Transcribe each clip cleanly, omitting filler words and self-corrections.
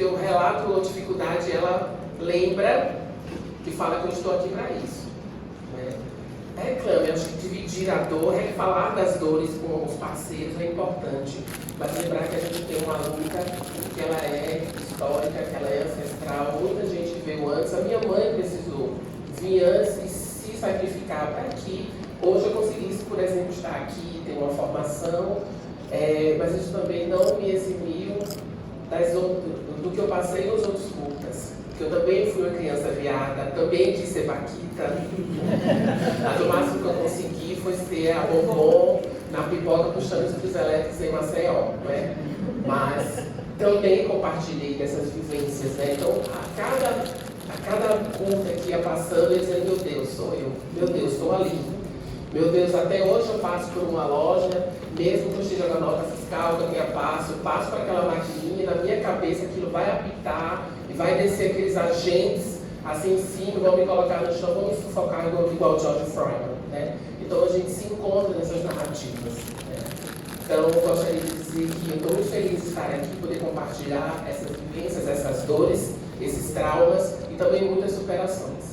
eu relato uma dificuldade, ela lembra que fala que eu estou aqui para isso. Né? Reclame, acho que dividir a dor, falar das dores com os parceiros é importante, mas lembrar que a gente tem uma luta, que ela é histórica, que ela é ancestral, muita gente veio antes, a minha mãe precisou vir antes e se sacrificar para que hoje eu conseguisse, por exemplo, estar aqui, ter uma formação, mas isso também não me eximiu do que eu passei nos outros curtas. Que eu também fui uma criança viada, também quis ser vaquita. Mas o máximo que eu consegui foi ser a bombom na pipoca puxando os fios elétricos em Maceió, né? Mas também compartilhei dessas vivências, né? Então, a cada curta que ia passando, eu dizia, meu Deus, sou eu. Meu Deus, estou ali. Meu Deus, até hoje eu passo por uma loja, mesmo que eu esteja na nota fiscal, que eu tenha passo por aquela maquininha, na minha cabeça aquilo vai apitar e vai descer aqueles agentes assim em cima, vão me colocar no chão, vão me sufocar igual George Freeman, né? Então a gente se encontra nessas narrativas, né? Então eu gostaria de dizer que eu estou muito feliz de estar aqui, poder compartilhar essas vivências, essas dores, esses traumas e também muitas superações.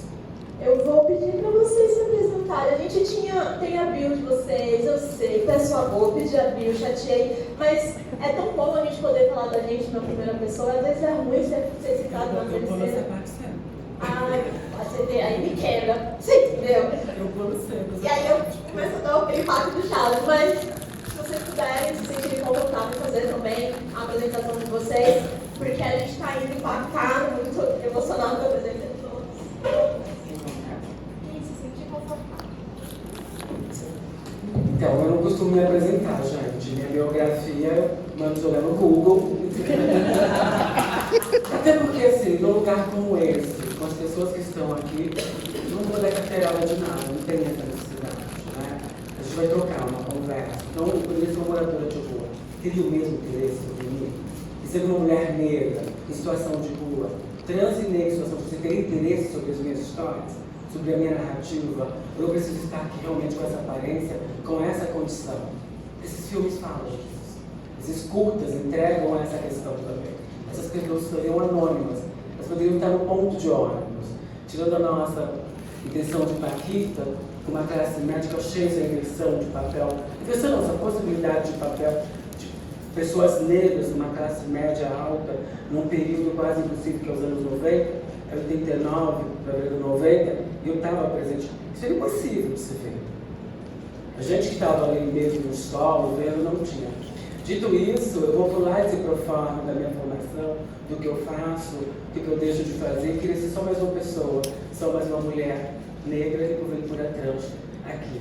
Eu vou pedir para vocês se apresentarem. A gente tem a bio de vocês, eu sei, peço favor, pedi a bio, chateei, mas é tão bom a gente poder falar da gente na primeira pessoa, às vezes é ruim ser citado na terceira. Ai, você aí me quebra, você entendeu? Eu vou sempre. E aí eu começo a dar o impacto do Charles, mas se vocês puderem se sentirem confortáveis fazer também a apresentação de vocês, porque a gente está indo impactado, muito emocionado com a presença de todos. Então, eu não costumo me apresentar, gente. Minha biografia, eu mando jogar no Google. Até porque, assim, num lugar como esse, com as pessoas que estão aqui, não vou dar carteirada de nada, não tem essa necessidade, né? A gente vai trocar uma conversa. Então, eu conheço uma moradora de rua, teria o mesmo interesse sobre mim? E ser uma mulher negra, em situação de rua, trans e negra em situação de rua, você teria interesse sobre as minhas histórias? Sobre a minha narrativa, eu preciso estar aqui realmente com essa aparência, com essa condição. Esses filmes falam disso. Esses curtas entregam essa questão também. Essas pessoas seriam anônimas, elas poderiam estar no ponto de ônibus. Tirando a nossa intenção de paquita, uma classe médica, eu achei essa inversão de papel. Inversão não, essa possibilidade de papel de pessoas negras, uma classe média alta, num período quase impossível que é os anos 90, 89 para 90, e eu estava presente. Isso era impossível de se ver. A gente que estava ali mesmo no solo, vendo, não tinha. Dito isso, eu vou pular esse proforma da minha formação, do que eu faço, do que eu deixo de fazer, e queria ser só mais uma pessoa, só mais uma mulher negra e porventura trans aqui.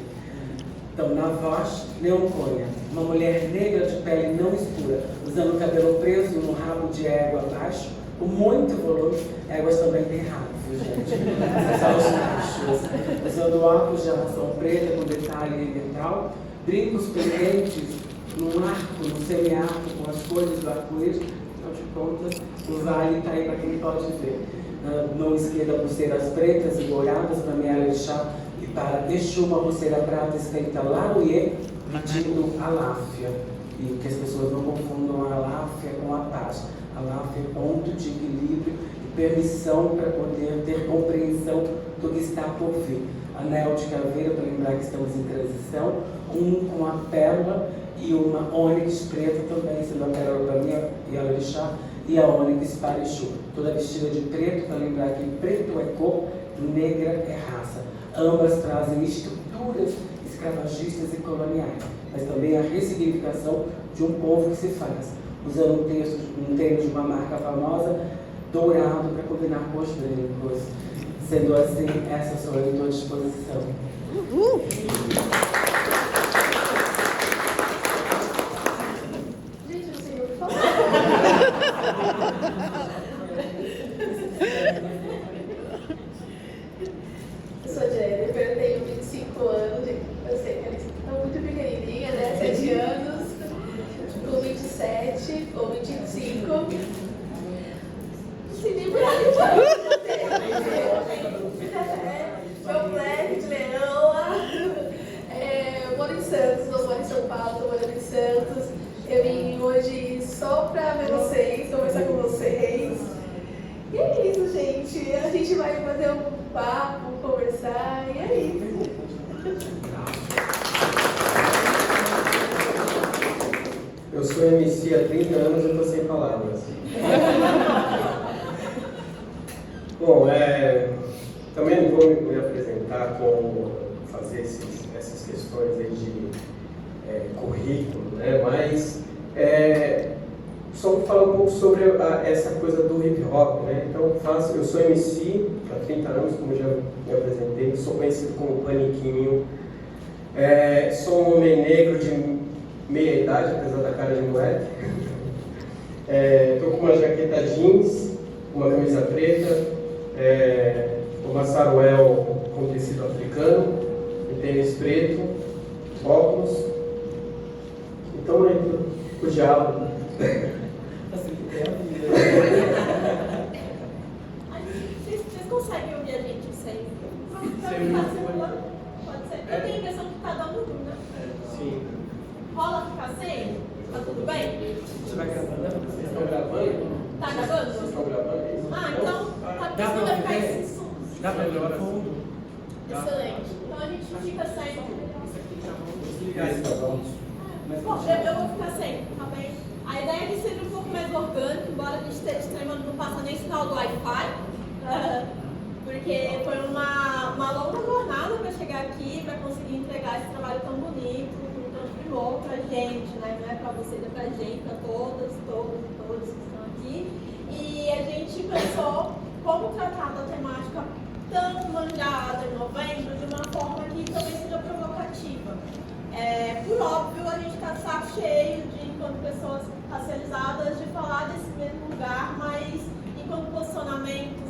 Então, na voz, Leon Cunha, uma mulher negra de pele não escura, usando o cabelo preso no rabo de égua abaixo, com muito volume. Éguas também tem rabo, viu, gente? Só os machos. Usando óculos de armação preta com detalhe em metal, brincos pendentes num arco, num semi-arco, com as cores do arco-íris. Afinal de contas, o vale está aí para quem pode ver. Na mão esquerda, pulseiras pretas e douradas para Meia-Alexá, e para Exu, uma pulseira prata escrita Laruie, pedindo Aláfia. E que as pessoas não confundam a Aláfia com a paz. Aláfia é ponto de equilíbrio e permissão para poder ter compreensão do que está por vir. Anel de caveira, para lembrar que estamos em transição, um com a pérola e uma ônix preta também, sendo a pérola para mim e a orixá, e a ônix para Exu. Toda vestida de preto, para lembrar que preto é cor, negra é raça. Ambas trazem estruturas escravagistas e coloniais, mas também a ressignificação de um povo que se faz, usando um termo de uma marca famosa, dourado, para combinar com os brancos. Sendo assim, essa sou eu, estou à disposição. Gente, eu sei o que falar. Eu sou Jennifer, eu tenho 25 anos, eu sei que ela está muito pequenininha, né? 7 anos, com 27 ou 25. Se livra meu black de leoa. Eu moro em Santos, não moro em São Paulo, estou morando em Santos. Eu vim hoje só para ver vocês, conversar com vocês. Bom, também não vou me apresentar como fazer essas questões aí de currículo, né? Mas só falar um pouco sobre essa coisa do hip hop, né? Então eu sou MC há 30 anos, como já me apresentei, sou conhecido como Paniquinho, sou um homem negro de meia idade, apesar da cara de moleque. Estou com uma jaqueta jeans, uma camisa preta, uma saruel com tecido africano, um tênis preto, óculos. Então aí o diabo. Vocês conseguem ouvir a gente sem? Pode ser. Eu tenho a impressão que tá dando ruim, né? Sim. Rola ficar sem? Tá tudo bem? Você vai gravando? Vocês estão gravando? Tá gravando? Vocês estão gravando isso? Então, tá precisando vai ficar esse som. Dá pra ver o fundo? Excelente. Então a gente fica sem. Esse tá bom. Bom, eu vou ficar sem, tá bem? A ideia é que seja um pouco mais orgânico, embora a gente esteja extremando, não passa nem sinal do Wi-Fi, porque foi uma longa jornada para chegar aqui, para conseguir entregar esse trabalho tão bonito, com tanto primor para a gente, né? Não é para vocês, é para a gente, para todos que estão aqui. E a gente pensou como tratar da temática tão manjada em novembro de uma forma que também seja provocativa. Por óbvio, a gente está de saco cheio de, enquanto pessoas racializadas, de falar desse mesmo lugar, mas enquanto posicionamento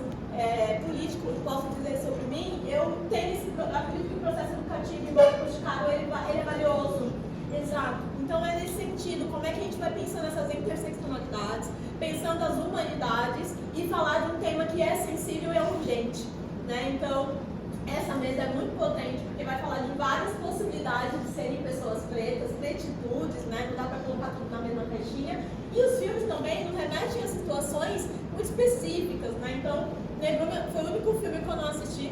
político, posso dizer sobre mim, eu acredito que o processo educativo, embora puxado, ele é valioso. Exato. Então é nesse sentido, como é que a gente vai pensando essas interseccionalidades, pensando as humanidades e falar de um tema que é sensível e é urgente, né? Então, essa mesa é muito potente, porque vai falar de várias possibilidades de serem pessoas pretas, pretitudes, né? Não dá para colocar tudo na mesma caixinha. E os filmes também nos remetem a situações muito específicas, né? Então, foi o único filme que eu não assisti.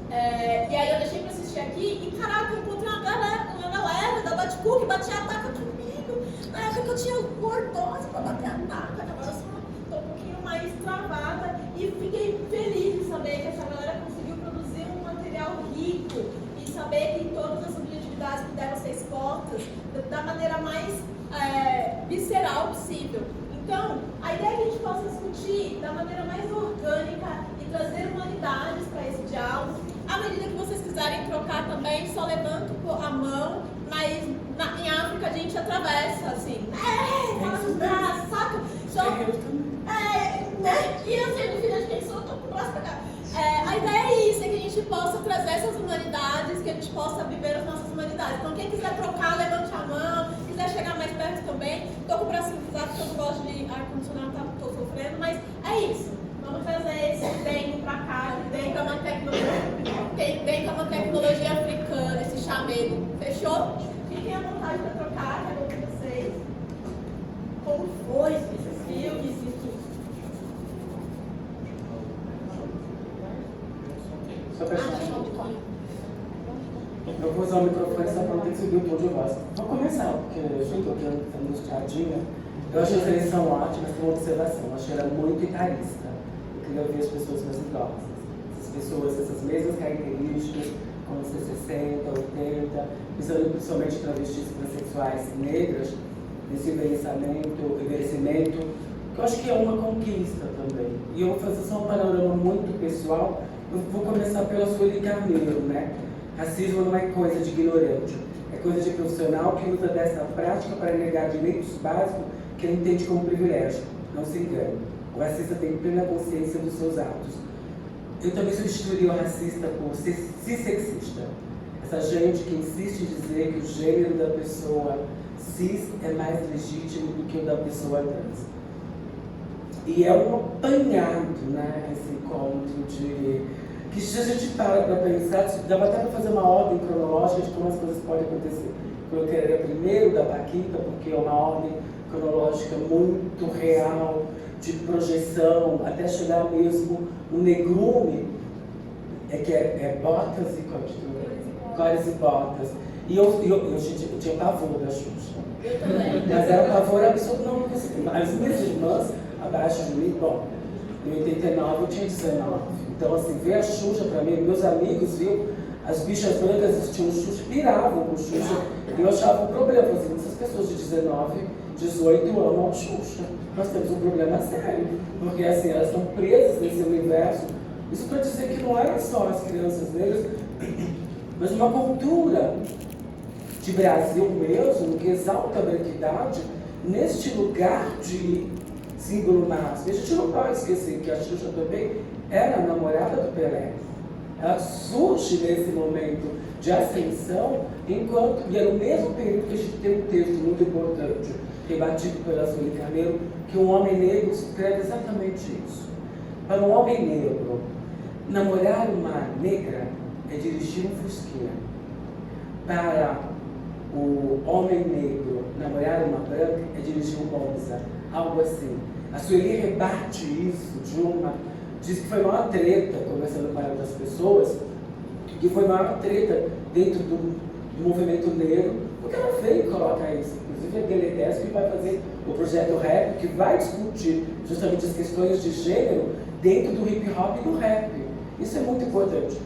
E aí eu deixei para assistir aqui e, caraca, eu encontrei uma galera da Baticu que batia a taca comigo. Na época que eu tinha lordose para bater a taca, agora eu estou um pouquinho mais travada. E fiquei feliz de saber que essa galera conseguiu produzir um material rico e saber que todas as subjetividades puderam ser expostas da maneira mais visceral possível. Então, a ideia é que a gente possa discutir da maneira mais orgânica e trazer humanidades para esse diálogo. À medida que vocês quiserem trocar também, só levanto a mão, mas em África a gente atravessa, assim, fala nos braços, saca? E eu sendo filha de quem sou, tô com o braço pra cá. A ideia é isso, é que a gente possa trazer essas humanidades, que a gente possa viver as nossas humanidades. Então quem quiser trocar, levante a mão, quiser chegar mais perto também. Tô com o braço cruzado porque eu não gosto de ar-condicionado, tô sofrendo, mas é isso. Vamos trazer esse tempo pra cá, vem com uma tecnologia africana, esse chamego. Fechou? Fiquem à vontade para trocar, quero ouvir vocês. Como foi esses filmes e tudo? Só pra eu vou usar o microfone só para não ter que subir o tom de voz. Vou começar, porque eu estou aqui angustiadinha. Eu achei a seleção ótima, mas tem uma observação. Eu achei ela muito itarista. Eu queria ouvir as pessoas mais idosas. Essas pessoas, essas mesmas características, como 60, 80, pensando principalmente travestis transexuais negras, nesse envelhecimento, que eu acho que é uma conquista também. E eu vou fazer só um panorama muito pessoal. Eu vou começar pela Sueli Carneiro, né? Racismo não é coisa de ignorante, é coisa de profissional que usa dessa prática para negar direitos básicos que ele entende como privilégio. Não se engane, o racista tem plena consciência dos seus atos. Eu também substituiria o racista por cissexista. Essa gente que insiste em dizer que o gênero da pessoa cis é mais legítimo do que o da pessoa trans. E é um apanhado, né, esse encontro de... que se a gente para pensar, dava até para fazer uma ordem cronológica de como as coisas podem acontecer. Eu colocaria primeiro da Paquita, porque é uma ordem cronológica muito real, de projeção, até chegar mesmo no negrume, que é botas e cores e botas. E eu tinha pavor da Xuxa. Eu também. Mas era um pavor absoluto, não consegui. As minhas irmãs, abaixo de mim, bom. Em 89 eu tinha 19. Então, assim, ver a Xuxa pra mim, meus amigos viam, as bichas brancas assistiam Xuxa, piravam com Xuxa. E eu achava um problema. Eu falei, essas pessoas de 19, 18 amam a Xuxa. Nós temos um problema sério. Porque, assim, elas estão presas nesse universo. Isso para dizer que não eram só as crianças negras, mas uma cultura de Brasil mesmo, que exalta a branquidade neste lugar de símbolo máximo. A gente não pode esquecer que a Xuxa também era a namorada do Pelé. Ela surge nesse momento de ascensão, enquanto, e era o mesmo período que a gente tem um texto muito importante, rebatido pela Sueli Carneiro, que um homem negro escreve exatamente isso. Para um homem negro, namorar uma negra é dirigir um fusquinha. Para o homem negro, namorar uma branca é dirigir um Monza, algo assim. A Sueli rebate isso diz que foi a maior treta, conversando com outras pessoas, que foi a maior treta dentro do movimento negro, porque ela veio colocar isso. Inclusive a Gueledés que vai fazer o projeto Rap, que vai discutir justamente as questões de gênero dentro do hip hop e do rap. Isso é muito importante.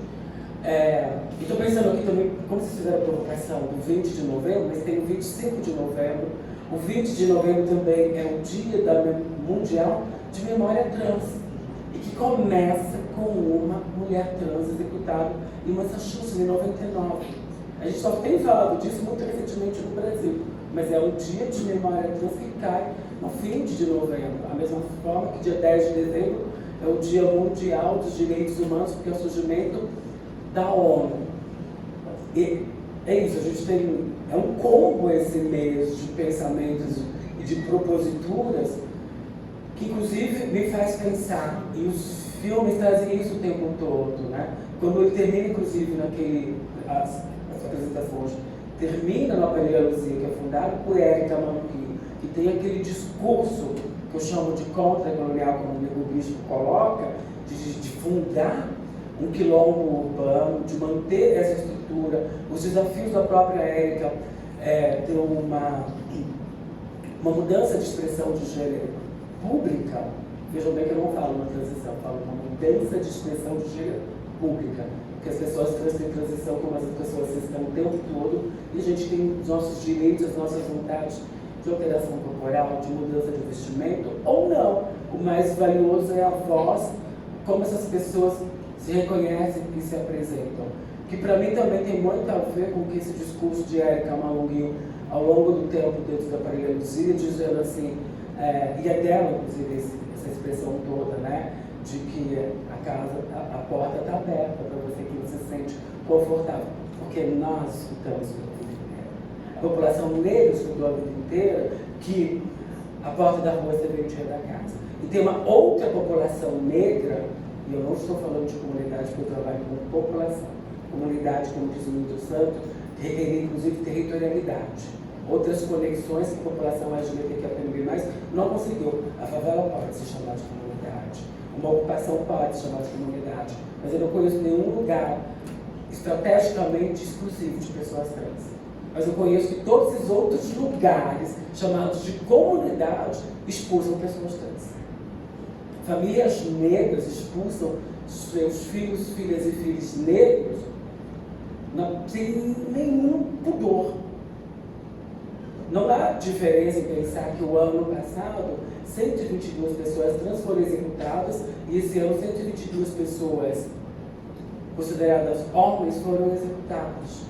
E estou pensando aqui também, como vocês fizeram a provocação do 20 de novembro, mas tem o 25 de novembro. O 20 de novembro também é o Dia Mundial de Memória Trans, e que começa com uma mulher trans executada em Massachusetts, em 99. A gente só tem falado disso muito recentemente no Brasil, mas é o Dia de Memória Trans que cai no 20 de novembro. Da mesma forma que dia 10 de dezembro é o Dia Mundial dos Direitos Humanos, porque é o surgimento da ONU. E é isso, a gente tem, é um combo esse mês de pensamentos e de proposituras que inclusive me faz pensar, e os filmes trazem isso o tempo todo, né? Quando ele termina, inclusive, as apresentações, termina no Aparelho Luzia, que é fundado por Érica Manquim, que tem aquele discurso que eu chamo de contra-colonial, como o Nego Bispo coloca, de fundar um quilombo urbano, de manter essa estrutura, os desafios da própria Érica, ter uma mudança de expressão de gênero pública. Vejam bem que eu não falo uma transição, eu falo uma mudança de expressão de gênero pública, porque as pessoas trans têm transição como as pessoas estão o tempo todo, e a gente tem os nossos direitos, as nossas vontades de alteração corporal, de mudança de vestimento, ou não. O mais valioso é a voz, como essas pessoas se reconhecem e se apresentam. Que para mim também tem muito a ver com que esse discurso de Érica Malunguinho, ao longo do tempo dentro da Aparelho Luzia, dizendo assim, e é dela, inclusive, essa expressão toda, né, de que a porta está aberta para você que você se sente confortável, porque nós escutamos a população negra estudou a vida inteira que a porta da rua você veio tirar da casa. E tem uma outra população negra, e eu não estou falando de comunidade, porque eu trabalho com população. Comunidade, como diz o Milton Santos, requer inclusive territorialidade. Outras conexões que a população LGBTQIA+, não conseguiu. A favela pode se chamar de comunidade. Uma ocupação pode se chamar de comunidade. Mas eu não conheço nenhum lugar estrategicamente exclusivo de pessoas trans. Mas eu conheço que todos esses outros lugares, chamados de comunidade, expulsam pessoas trans. Famílias negras expulsam seus filhos, filhas e filhos negros sem nenhum pudor. Não há diferença em pensar que o ano passado 122 pessoas trans foram executadas e esse ano 122 pessoas consideradas homens foram executadas.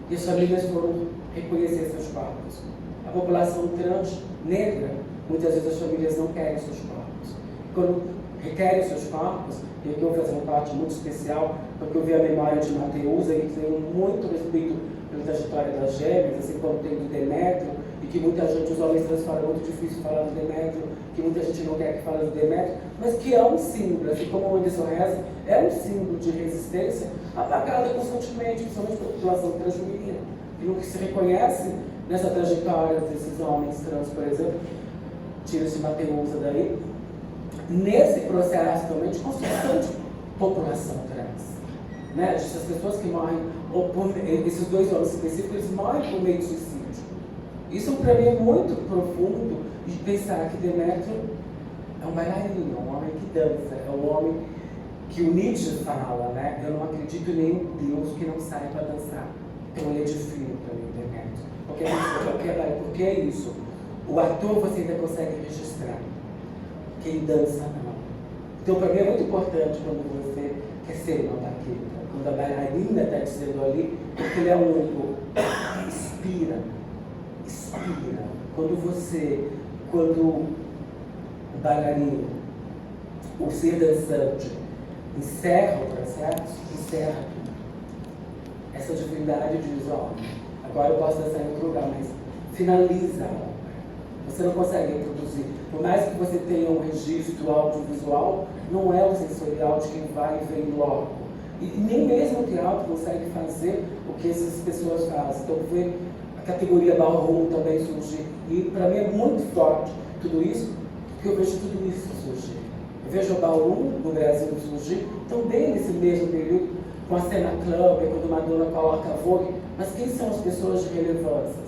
E as famílias foram reconhecer seus corpos. A população trans negra, muitas vezes as famílias não querem seus corpos. Quando requerem seus corpos, e aqui eu vou fazer uma parte muito especial, porque eu vi a memória de Mateusa, e tenho muito respeito pela trajetória das gêmeas, assim como tem do Demétrio, e que muita gente, os homens trans falam, é muito difícil falar do Demétrio, que muita gente não quer que fale do Demétrio, mas que é um símbolo, assim como o Anderson reza, é um símbolo de resistência apagada constantemente, principalmente pela população transfeminina, que nunca se reconhece nessa trajetória desses homens trans, por exemplo, tira-se Mateusa daí, nesse processo também de construção de população trans, né? Essas pessoas que morrem, esses dois homens específicos, eles morrem por meio de suicídio. Isso para mim é muito profundo de pensar que Demétrio é um bailarino, é um homem que dança, é um homem que o Nietzsche fala, né? Eu não acredito em nenhum Deus que não saiba dançar. Então ele é difícil para mim, internet. Porque é isso. O ator você ainda consegue registrar. Quem dança não. Então para mim é muito importante quando você quer ser uma baqueta, quando a bailarina está dizendo ali, porque ele é único. Inspira. Quando o bailarino, o ser dançante, encerra o processo, encerra tudo. Essa divindade diz, ó, agora eu posso dançar em outro lugar, mas finaliza a obra. Você não consegue reproduzir. Por mais que você tenha um registro audiovisual, não é o sensorial de quem vai e vem logo. E nem mesmo o teatro consegue fazer o que essas pessoas fazem. Então, ver a categoria ballroom também surgir. E para mim é muito forte tudo isso, porque eu vejo tudo isso surgir. Eu vejo o ballroom no Brasil surgir também nesse mesmo período, com a cena club, quando Madonna coloca a Vogue. Mas quem são as pessoas de relevância?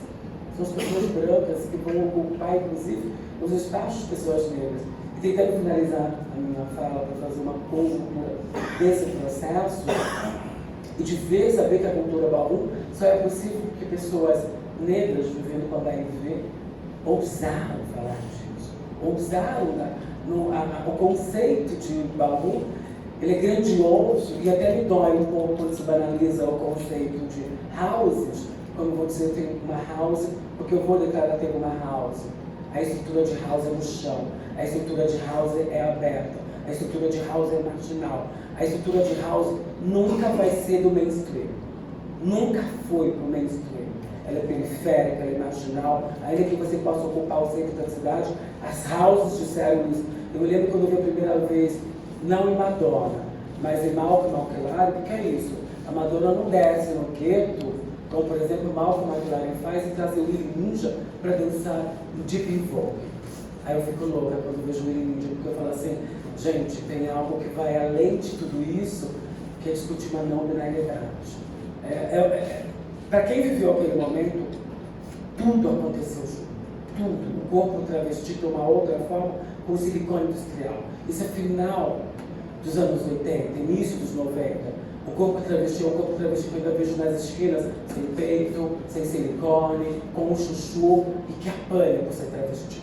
São as pessoas brancas que vão ocupar, inclusive, os espaços de pessoas negras. E tentando finalizar a minha fala para fazer uma conjuntura desse processo, e de ver, saber que a cultura ballroom só é possível porque pessoas negras vivendo com a HIV ousaram falar disso. Ousaram, o conceito de ballroom, ele é grandioso e até me dói um pouco quando se banaliza o conceito de houses. Como eu vou dizer, eu tenho uma house, porque eu vou declarar ter uma house. A estrutura de house é no chão, a estrutura de house é aberta, a estrutura de house é marginal. A estrutura de house nunca vai ser do mainstream. Nunca foi para o mainstream. Ela é periférica, ela é marginal. Ainda que você possa ocupar o centro da cidade, as houses disseram isso. Eu me lembro quando eu vi a primeira vez, não em Madonna, mas em Malcolm McLaren, o que é isso? A Madonna não desce no gueto, como por exemplo o Malcolm McLaren faz, e traz o Willy Ninja para dançar no Deep in Vogue. Aí eu fico louca quando vejo o Willy Ninja, porque eu falo assim, gente, tem algo que vai além de tudo isso, que é discutir uma não binariedade. Para quem viveu aquele momento, tudo aconteceu junto. Tudo. O corpo travesti de uma outra forma, com o silicone industrial. Isso é final dos anos 80, início dos 90. O corpo travesti é o corpo travesti que eu ainda vejo nas esquinas, sem peito, sem silicone, com um chuchu, e que apanha por ser travesti.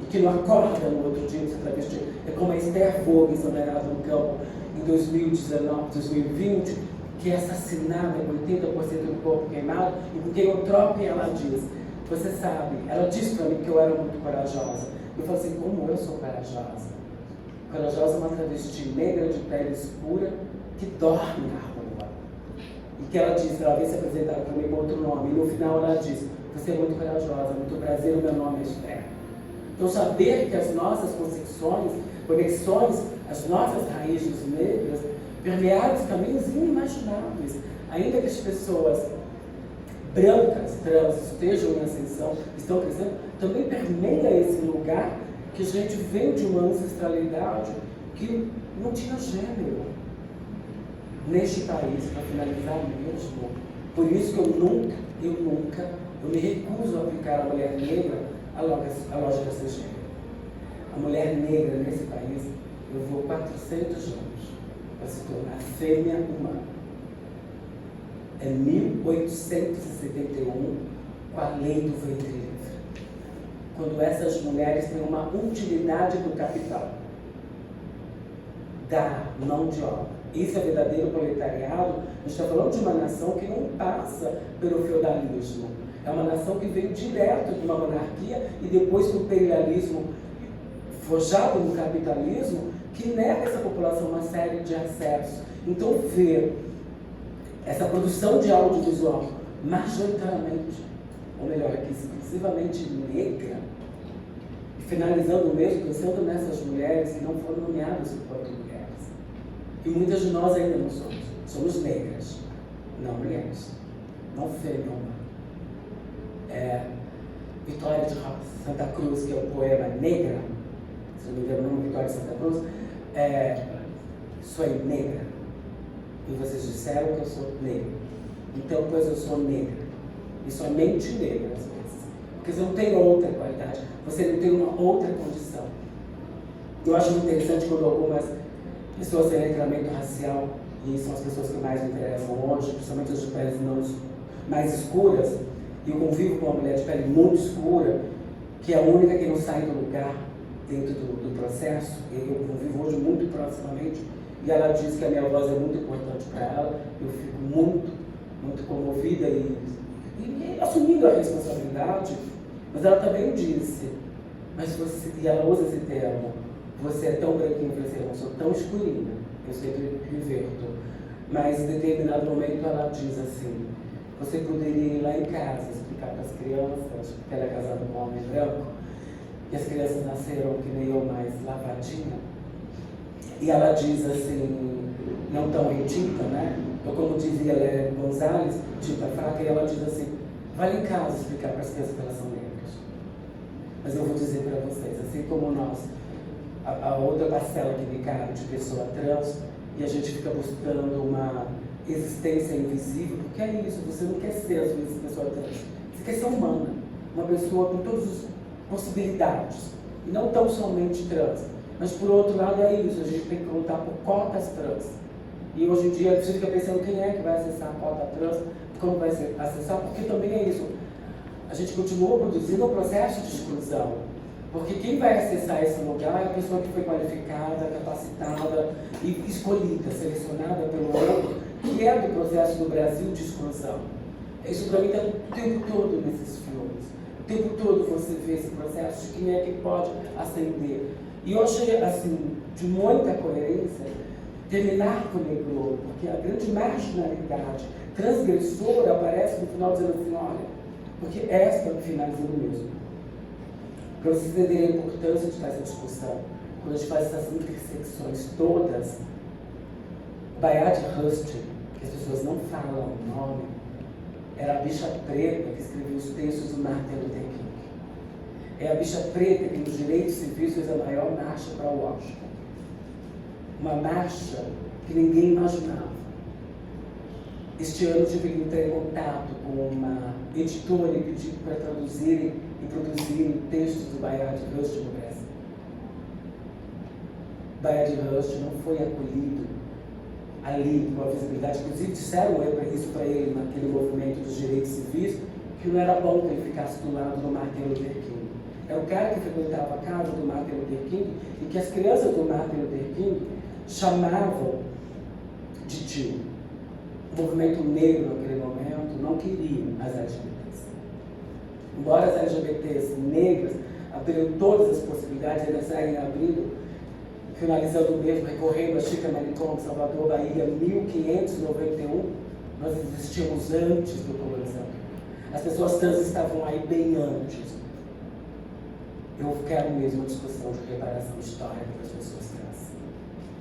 E que não acorda no outro dia de ser travesti. É como a Esther Vogue, exonerada no campo em 2019, 2020, que é assassinada com 80% do corpo queimado, e com quem eu troco e ela diz, você sabe, ela disse para mim que eu era muito corajosa. Eu falei assim, como eu sou corajosa? Corajosa é uma travesti negra de pele escura que dorme na rua. E que ela disse, ela veio se apresentar para mim com outro nome, e no final ela disse, você é muito corajosa, muito prazer, o meu nome é Esther. Então saber que as nossas conexões, as nossas raízes negras, permearam os caminhos inimagináveis. Ainda que as pessoas brancas, trans, estejam em ascensão, estão crescendo, também permeia esse lugar que a gente vem de uma ancestralidade que não tinha gênero neste país, para finalizar mesmo. Por isso que eu me recuso a aplicar à mulher negra a lógica sem gênero. A mulher negra nesse país levou 400 anos para se tornar fêmea humana. É 1871, com a lei do ventre livre. Quando essas mulheres têm uma utilidade do capital, da mão de obra. Isso é verdadeiro proletariado. A gente está falando de uma nação que não passa pelo feudalismo. É uma nação que veio direto de uma monarquia e depois do imperialismo forjado no capitalismo, que nega a essa população uma série de acessos. Então, ver essa produção de audiovisual majoritariamente, ou melhor, aqui exclusivamente negra, e finalizando mesmo, pensando nessas mulheres que não foram nomeadas enquanto mulheres. E muitas de nós ainda não somos. Somos negras, não mulheres, não fêmea. Vitória de Santa Cruz, que é o poema Negra, se não me engano o nome, Vitória de Santa Cruz, sou negra. E vocês disseram que eu sou negra. Então, pois eu sou negra. E somente negra, às vezes. Porque você não tem outra qualidade, você não tem uma outra condição. Eu acho muito interessante quando algumas pessoas têm letramento racial, e são as pessoas que mais me interessam hoje, principalmente as de peles mais escuras, e eu convivo com uma mulher de pele muito escura, que é a única que não sai do lugar dentro do processo, e eu convivo hoje muito proximamente, e ela diz que a minha voz é muito importante para ela, eu fico muito comovida e assumindo a responsabilidade, mas ela também disse, e ela usa esse termo, você é tão branquinho, eu falei, eu não sou tão escurinha, eu sempre reverto, mas em determinado momento ela diz assim, você poderia ir lá em casa explicar para as crianças, porque ela é casada com um homem branco, e as crianças nasceram que nem eu, mais lavadinha, e ela diz assim, não tão retinta, né? Ou como dizia Lélia Gonzalez, tinta fraca, e ela diz assim, vai em casa explicar para as crianças que elas são negras. Mas eu vou dizer para vocês, assim como nós, a outra parcela que me cabe de pessoa trans, e a gente fica buscando uma existência invisível, porque é isso, você não quer ser às vezes pessoa trans, você quer ser humana, uma pessoa com todas as possibilidades, e não tão somente trans, mas por outro lado é isso, a gente tem que lutar por cotas trans, e hoje em dia você fica pensando quem é que vai acessar a cota trans, como vai acessar, porque também é isso, a gente continua produzindo um processo de exclusão, porque quem vai acessar esse lugar é a pessoa que foi qualificada, capacitada e escolhida, selecionada pelo outro, que é do processo do Brasil de exclusão. Isso para mim está o tempo todo nesses filmes. O tempo todo você vê esse processo de quem é que pode ascender. E eu achei, assim, de muita coerência, terminar com o Negro, porque a grande marginalidade transgressora aparece no final dizendo assim, olha, porque esta, finalizando mesmo, para vocês entenderem a importância de fazer essa discussão, quando a gente faz essas intersecções todas, Bayard Rustin, que as pessoas não falam o nome, era a bicha preta que escreveu os textos do Martin Luther King. É a bicha preta que nos direitos civis fez a maior marcha para Washington. Uma marcha que ninguém imaginava. Este ano eu tive que entrar em contato com uma editora e pedir para traduzirem e produzirem textos do Bayard Rustin no Brasil. Bayard Rustin não foi acolhido ali com a visibilidade, inclusive disseram isso para ele naquele movimento dos direitos civis, que não era bom que ele ficasse do lado do Martin Luther King. Era o cara que frequentava a casa do Martin Luther King e que as crianças do Martin Luther King chamavam de tio. O movimento negro naquele momento não queria as LGBTs. Embora as LGBTs negras abriram todas as possibilidades, elas seguem abrindo, finalizando mesmo, recorrendo a Chica Manicom, Salvador, Bahia, 1591, nós existíamos antes do colonizador. As pessoas trans estavam aí bem antes. Eu quero mesmo uma discussão de reparação histórica das pessoas trans,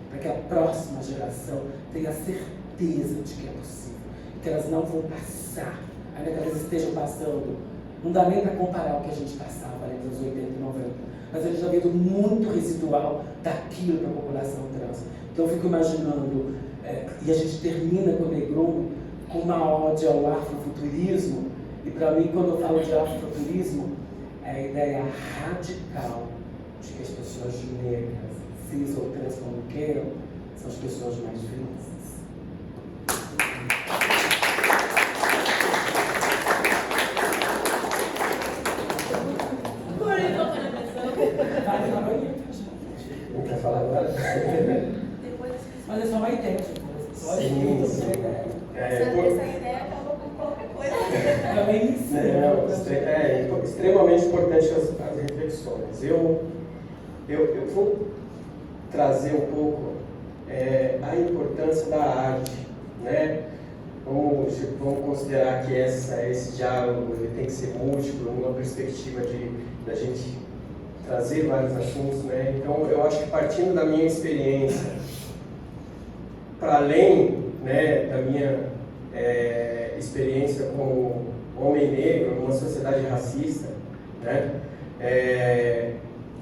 para que a próxima geração tenha certeza de que é possível, que elas não vão passar, ainda que elas estejam passando, não dá nem para comparar o que a gente passava ali nos 80 e 90, mas a gente já viu muito residual daquilo para a população trans. Então eu fico imaginando, e a gente termina com o Negrum com uma ode ao afrofuturismo, e para mim, quando eu falo de afrofuturismo, é a ideia radical de que as pessoas negras, cis ou trans como queiram, são as pessoas mais felizes. Não quer falar agora? Mas é só uma ideia. Sim, sim. Essa ideia acaba com qualquer coisa. Também é extremamente importante as reflexões. Eu vou trazer um pouco a importância da arte, né? Vamos considerar que esse diálogo ele tem que ser múltiplo, numa perspectiva da gente trazer vários assuntos, né? Então, eu acho que partindo da minha experiência, para além, né, da minha experiência como homem negro numa sociedade racista, né,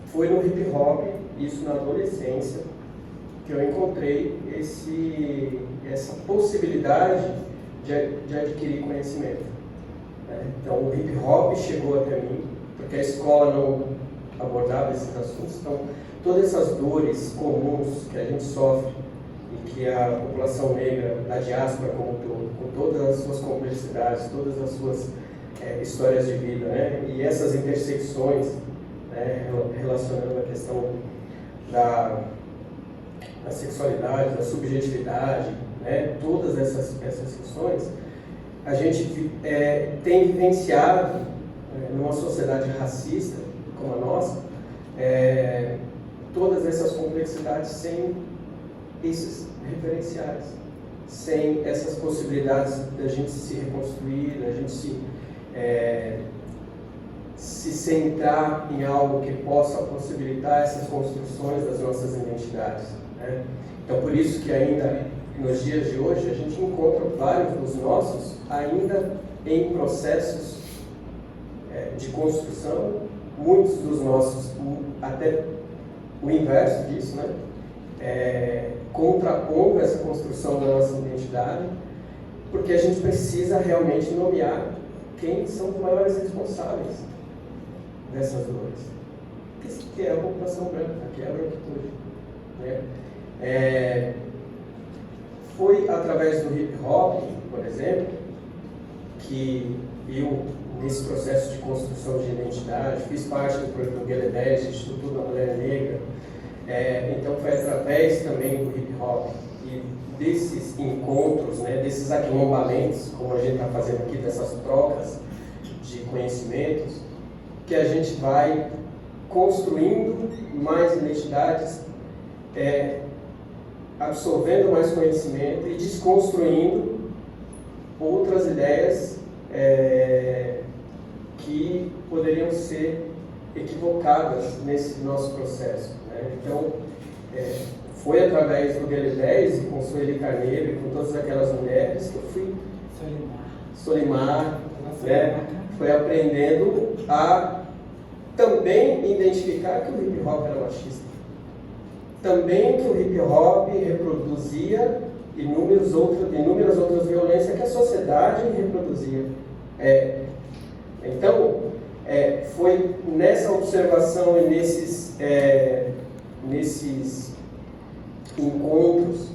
foi no hip hop, isso na adolescência, que eu encontrei essa possibilidade de adquirir conhecimento, né? Então o hip hop chegou até mim, porque a escola não abordava esses assuntos. Então todas essas dores comuns que a gente sofre e que a população negra da diáspora como um todo, com todas as suas complexidades, todas as suas histórias de vida, né? E essas intersecções, né, relacionando a questão da sexualidade, da subjetividade, né? Todas essas questões, a gente tem vivenciado numa sociedade racista como a nossa, todas essas complexidades sem esses referenciais, sem essas possibilidades da gente se reconstruir, da gente se centrar em algo que possa possibilitar essas construções das nossas identidades, né? Então, por isso que ainda nos dias de hoje a gente encontra vários dos nossos ainda em processos de construção, muitos dos nossos até o inverso disso, né? Contrapondo essa construção da nossa identidade, porque a gente precisa realmente nomear quem são os maiores responsáveis dessas dores, que é a população branca, que é a branquitude, né? Foi através do hip hop, por exemplo, que eu, nesse processo de construção de identidade, fiz parte do Guelé 10, Instituto da Mulher Negra. Então foi através também do hip hop e desses encontros, né, desses aquilombamentos, como a gente está fazendo aqui, dessas trocas de conhecimentos, que a gente vai construindo mais identidades, absorvendo mais conhecimento e desconstruindo outras ideias que poderiam ser equivocadas nesse nosso processo, né? Então, foi através do Guelé 10 e com Sueli Carneiro e com todas aquelas mulheres que eu fui Solimar, né? Foi aprendendo a também identificar que o hip hop era machista, também que o hip hop reproduzia inúmeras outras violências que a sociedade reproduzia. Então, foi nessa observação e nesses encontros,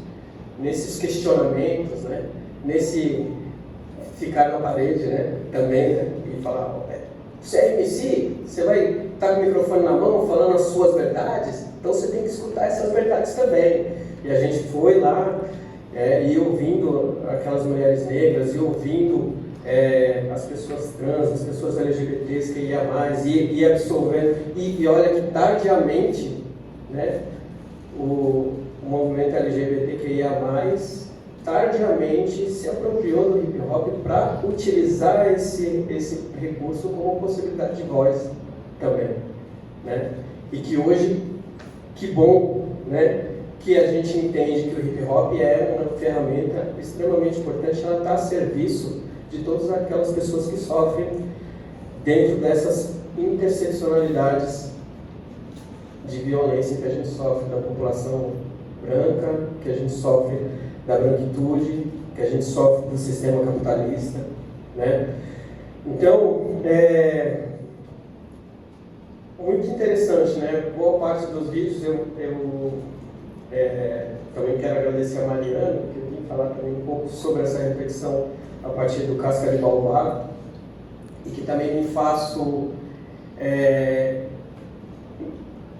nesses questionamentos, né? Nesse ficar na parede, né? Também, né? E falar, você é MC, você vai estar com o microfone na mão falando as suas verdades, então você tem que escutar essas verdades também. E a gente foi lá e ouvindo aquelas mulheres negras, e ouvindo as pessoas trans, as pessoas LGBTs que ia mais, e absorvendo. E olha que tardiamente, né, o movimento LGBT que ia mais, tardiamente se apropriou do hip hop para utilizar esse recurso como possibilidade de voz também, né? E que hoje, que bom, né, que a gente entende que o hip hop é uma ferramenta extremamente importante, ela está a serviço de todas aquelas pessoas que sofrem dentro dessas interseccionalidades de violência que a gente sofre da população branca, que a gente sofre da branquitude, que a gente sofre do sistema capitalista, né? Então, muito interessante, né? Boa parte dos vídeos eu também quero agradecer a Mariana, que eu vim falar também um pouco sobre essa reflexão a partir do Casca de Baobá, e que também me faço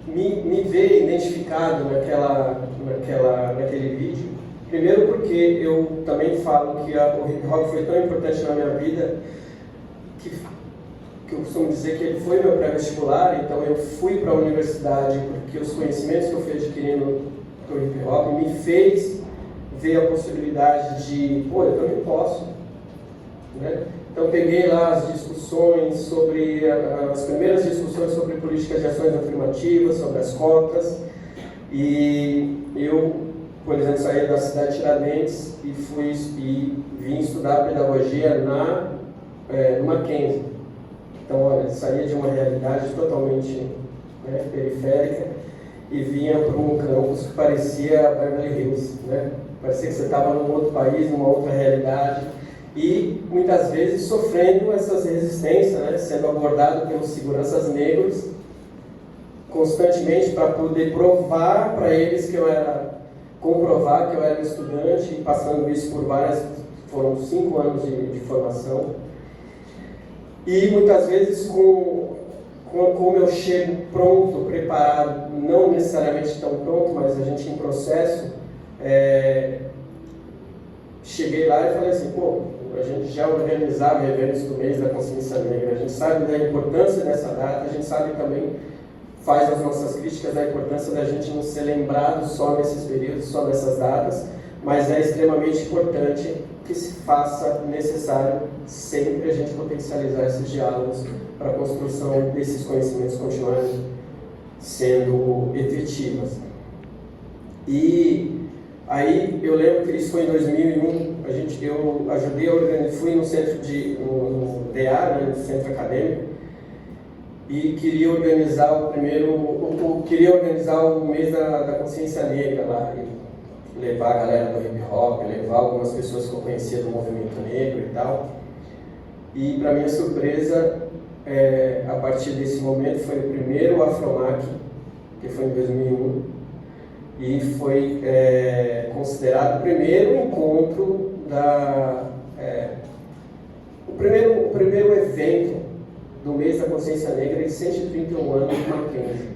me ver identificado naquele vídeo. Primeiro porque eu também falo que o hip hop foi tão importante na minha vida que eu costumo dizer que ele foi meu pré-vestibular. Então eu fui para a universidade porque os conhecimentos que eu fui adquirindo do hip hop me fez ver a possibilidade de, eu também posso, né? Então peguei lá as discussões sobre, as primeiras discussões sobre políticas de ações afirmativas, sobre as cotas, e eu, por exemplo, saí da cidade de Tiradentes e vim estudar pedagogia no Mackenzie. Então, olha, saía de uma realidade totalmente, né, periférica e vinha para um campus que parecia Beverly Hills, né? Parecia que você estava num outro país, numa outra realidade, e muitas vezes sofrendo essas resistências, né? Sendo abordado pelos seguranças negros constantemente para poder provar para eles que eu era, comprovar que eu era estudante, e passando isso por foram 5 anos de formação. E muitas vezes como eu chego pronto, preparado, não necessariamente tão pronto, mas a gente em processo, cheguei lá e falei assim, a gente já organizava eventos do mês da consciência negra, a gente sabe da importância dessa data, a gente sabe também, faz as nossas críticas da importância da gente não ser lembrado só nesses períodos, só nessas datas, mas é extremamente importante que se faça necessário sempre a gente potencializar esses diálogos para a construção desses conhecimentos continuarem sendo efetivas. E aí eu lembro que isso foi em 2001, eu ajudei a organizar, fui no centro no DA, no centro acadêmico, e queria organizar o mês da consciência negra lá, e levar a galera do hip hop, levar algumas pessoas que eu conhecia do movimento negro e tal. E para minha surpresa, a partir desse momento foi o primeiro Afromac, que foi em 2001, e foi considerado o primeiro encontro o primeiro evento do mês da consciência negra em 131 anos do Mackenzie.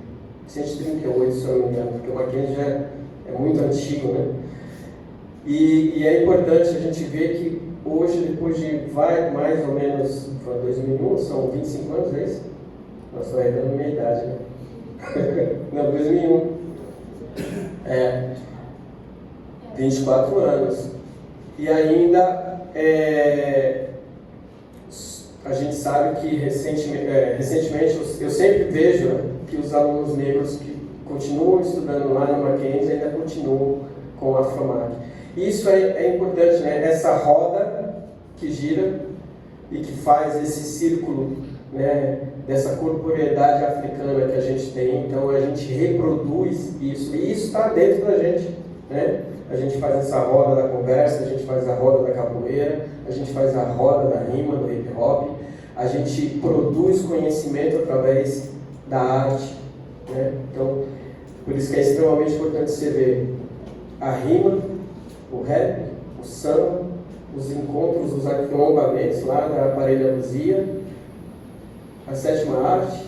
138, se eu não me engano, porque o Mackenzie já é muito antigo, né? E é importante a gente ver que hoje, depois de mais ou menos, foi 2001, são 25 anos, é isso? Nós estou revelando minha idade, né? Não, 2001. 24 anos. E ainda a gente sabe que recentemente eu sempre vejo que os alunos negros que continuam estudando lá no Mackenzie ainda continuam com a Afromac. Isso é importante, né? Essa roda que gira e que faz esse círculo, né, dessa corporeidade africana que a gente tem. Então a gente reproduz isso, e isso está dentro da gente, né? A gente faz essa roda da conversa, a gente faz a roda da capoeira, a gente faz a roda da rima, do hip hop, a gente produz conhecimento através da arte, né? Então, por isso que é extremamente importante você ver a rima, o rap, o samba, os encontros, os alongamentos lá da Parelha Luzia, a sétima arte,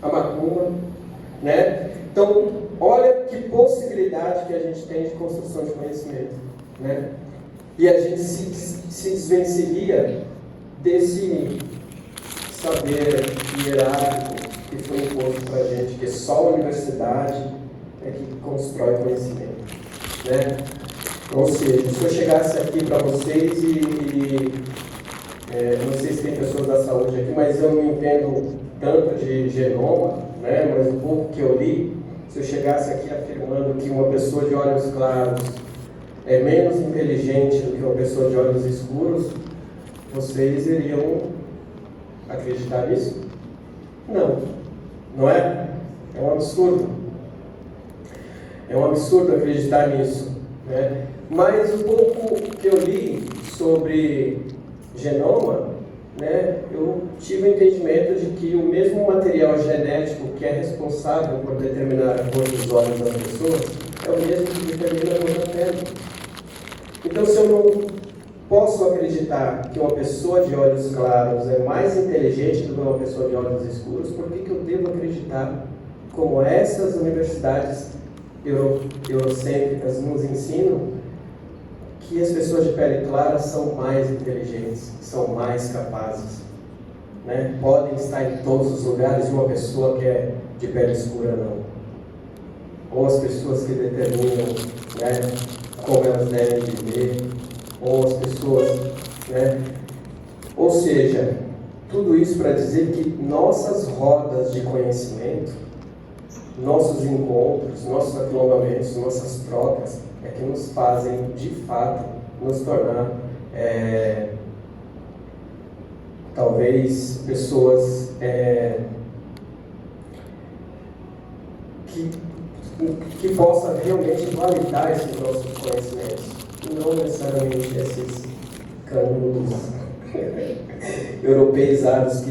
a macumba, né? Então, olha que possibilidade que a gente tem de construção de conhecimento, né? E a gente se desvencilha desse saber hierárquico que foi imposto para a gente, que só a universidade é que constrói conhecimento, né? Ou seja, se eu chegasse aqui para vocês não sei se tem pessoas da saúde aqui, mas eu não entendo tanto de genoma, né? Mas o pouco que eu li, se eu chegasse aqui afirmando que uma pessoa de olhos claros é menos inteligente do que uma pessoa de olhos escuros, vocês iriam acreditar nisso? Não. Não é? É um absurdo. É um absurdo acreditar nisso, né? Mas o pouco que eu li sobre genoma, né, eu tive o entendimento de que o mesmo material genético que é responsável por determinar a cor dos olhos das pessoas é o mesmo que determina a cor da pele. Então, se eu não posso acreditar que uma pessoa de olhos claros é mais inteligente do que uma pessoa de olhos escuros, por que eu devo acreditar, como essas universidades eurocêntricas nos ensinam, que as pessoas de pele clara são mais inteligentes, são mais capazes, né? Podem estar em todos os lugares e uma pessoa que é de pele escura não. Ou as pessoas que determinam, né, como elas devem viver, ou as pessoas, né? Ou seja, tudo isso para dizer que nossas rodas de conhecimento, nossos encontros, nossos aquilombamentos, nossas trocas, é que nos fazem, de fato, nos tornar, talvez, pessoas que possam realmente validar esses nossos conhecimentos, e não necessariamente esses canudos europeizados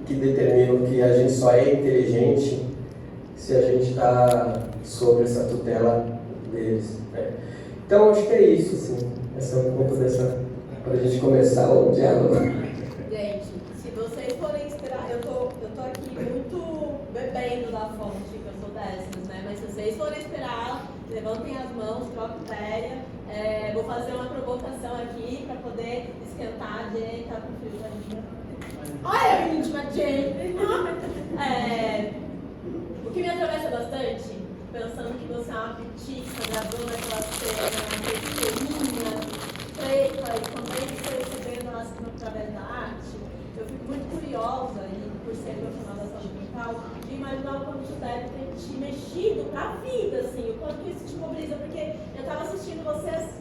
que determinam que a gente só é inteligente se a gente está sob essa tutela deles. Né? Então, acho que é isso, assim. Essa é um pouco dessa... para a gente começar o diálogo. Gente, se vocês forem esperar, eu tô aqui muito bebendo da fonte, que eu sou dessas, né? Mas se vocês forem esperar, levantem as mãos, troquem ideia. Vou fazer uma provocação aqui para poder esquentar. A Jane tá com frio, tá gente? Olha a íntima Jane! O que me atravessa bastante, pensando que você é uma petista, gravando aquela cena, pequenininha, preta, e também estou recebendo ela através da arte, eu fico muito curiosa, e por ser profissional da saúde mental, de imaginar o quanto isso deve ter te mexido pra vida, assim, o quanto isso te mobiliza, porque eu estava assistindo vocês,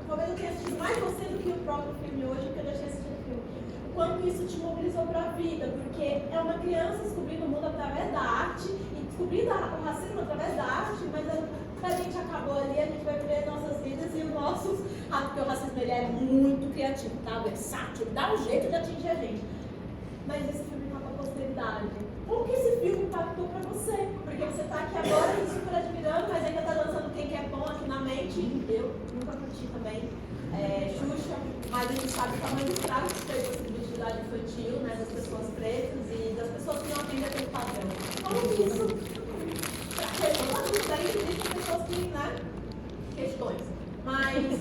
talvez eu tenha assistido mais você do que o próprio filme hoje, porque eu deixei assistir o filme. O quanto isso te mobilizou pra vida, porque é uma criança descobrindo o mundo através da arte, e descobrindo o racismo através da arte, mas a gente acabou ali, a gente vai viver nossas vidas e os nossos... porque o racismo ele é muito criativo, tá? Versátil, dá um jeito de atingir a gente. Mas esse filme tá pra posteridade. Como que esse filme impactou pra você? Porque você tá aqui agora e super admirando, mas ainda tá dançando Quem Quer Pão aqui na mente. Eu nunca curti também. Xuxa, mas a gente sabe o tamanho do trago que fez essa identidade infantil, né? Das pessoas pretas e das pessoas que não atendem aquele padrão. Como que isso... Daí existem pessoas que, né? Questões. Mas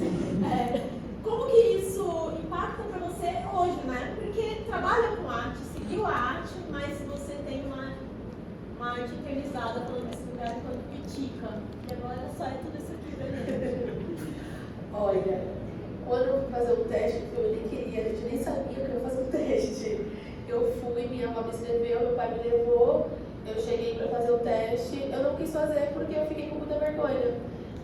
como que isso impacta para você hoje, né? Porque trabalha com arte, seguiu a arte, mas você tem uma arte eternizada falando nesse lugar enquanto critica. E agora só é tudo isso aqui pra mim. Olha, quando eu fui fazer o teste, que eu nem queria, a gente nem sabia que eu ia fazer o teste. Eu fui, minha avó me escreveu, meu pai me levou, eu cheguei para fazer o teste, eu não quis fazer porque eu fiquei com muita vergonha.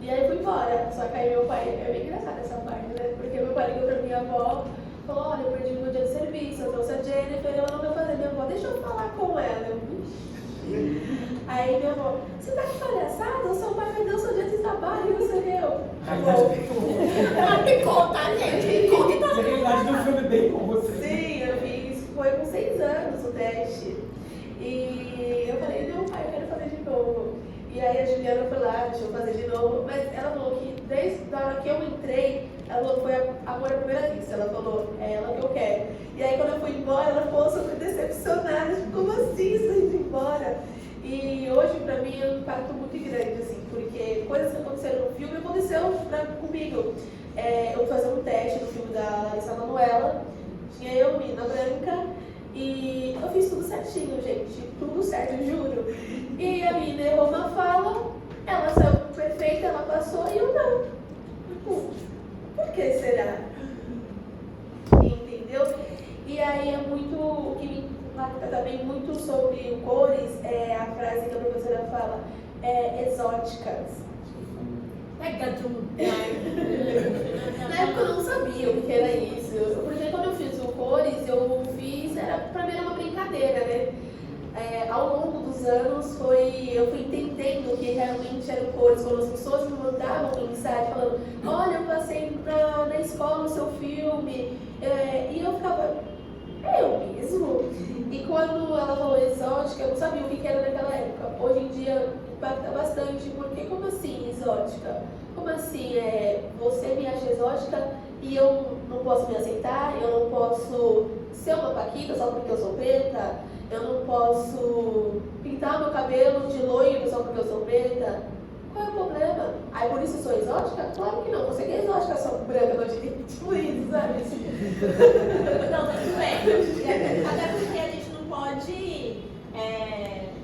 E aí fui embora, só que aí meu pai, é bem engraçado essa parte, né? Porque meu pai ligou pra minha avó, falou, olha, eu perdi meu dia de serviço, eu trouxe a Jennifer, ela não vai fazer. Minha avó, deixa eu falar com ela. Aí minha avó, você tá de palhaçada? O seu pai perdeu o seu dia de trabalho e você deu. Me conta, gente, me conta. A realidade do filme é bem com você. Sim, eu fiz, foi com 6 anos o teste. E eu falei, não, pai, eu quero fazer de novo. E aí a Juliana foi lá, deixa eu fazer de novo, mas ela falou que desde a hora que eu entrei, ela falou que foi amor à primeira vista, ela falou, é ela que eu quero. E aí quando eu fui embora, ela falou, eu fui decepcionada, tipo, como assim você indo embora? E hoje pra mim é um impacto muito grande, assim, porque coisas que aconteceram no filme aconteceram comigo. Eu fui fazer um teste no filme da Larissa Manoela, tinha eu, Mina Branca, e eu fiz tudo certinho, gente, tudo certo, juro. E a mina errou uma fala, ela saiu perfeita, ela passou e eu não. Por que será? Entendeu? E aí é muito, o que me impacta também muito sobre cores, é a frase que a professora fala, exóticas. Na época eu não sabia o que era isso, porque quando eu fiz o cores, pra mim era uma brincadeira, né? Ao longo dos anos eu fui entendendo que realmente eram cores, quando as pessoas me mandavam mensagem falando, olha, eu passei na escola o seu filme, e eu ficava, eu mesmo? E quando ela falou exótica, eu não sabia o que era naquela época. Hoje em dia impacta bastante, porque como assim exótica? Como assim, você me acha exótica e eu não posso me aceitar, eu não posso ser uma paquita só porque eu sou preta, eu não posso pintar meu cabelo de loiro só porque eu sou preta. Qual é o problema? Aí por isso eu sou exótica? Claro que não, você que é exótica, só branca, não diria tipo isso, sabe? Não, tá tudo bem. Até porque a gente não pode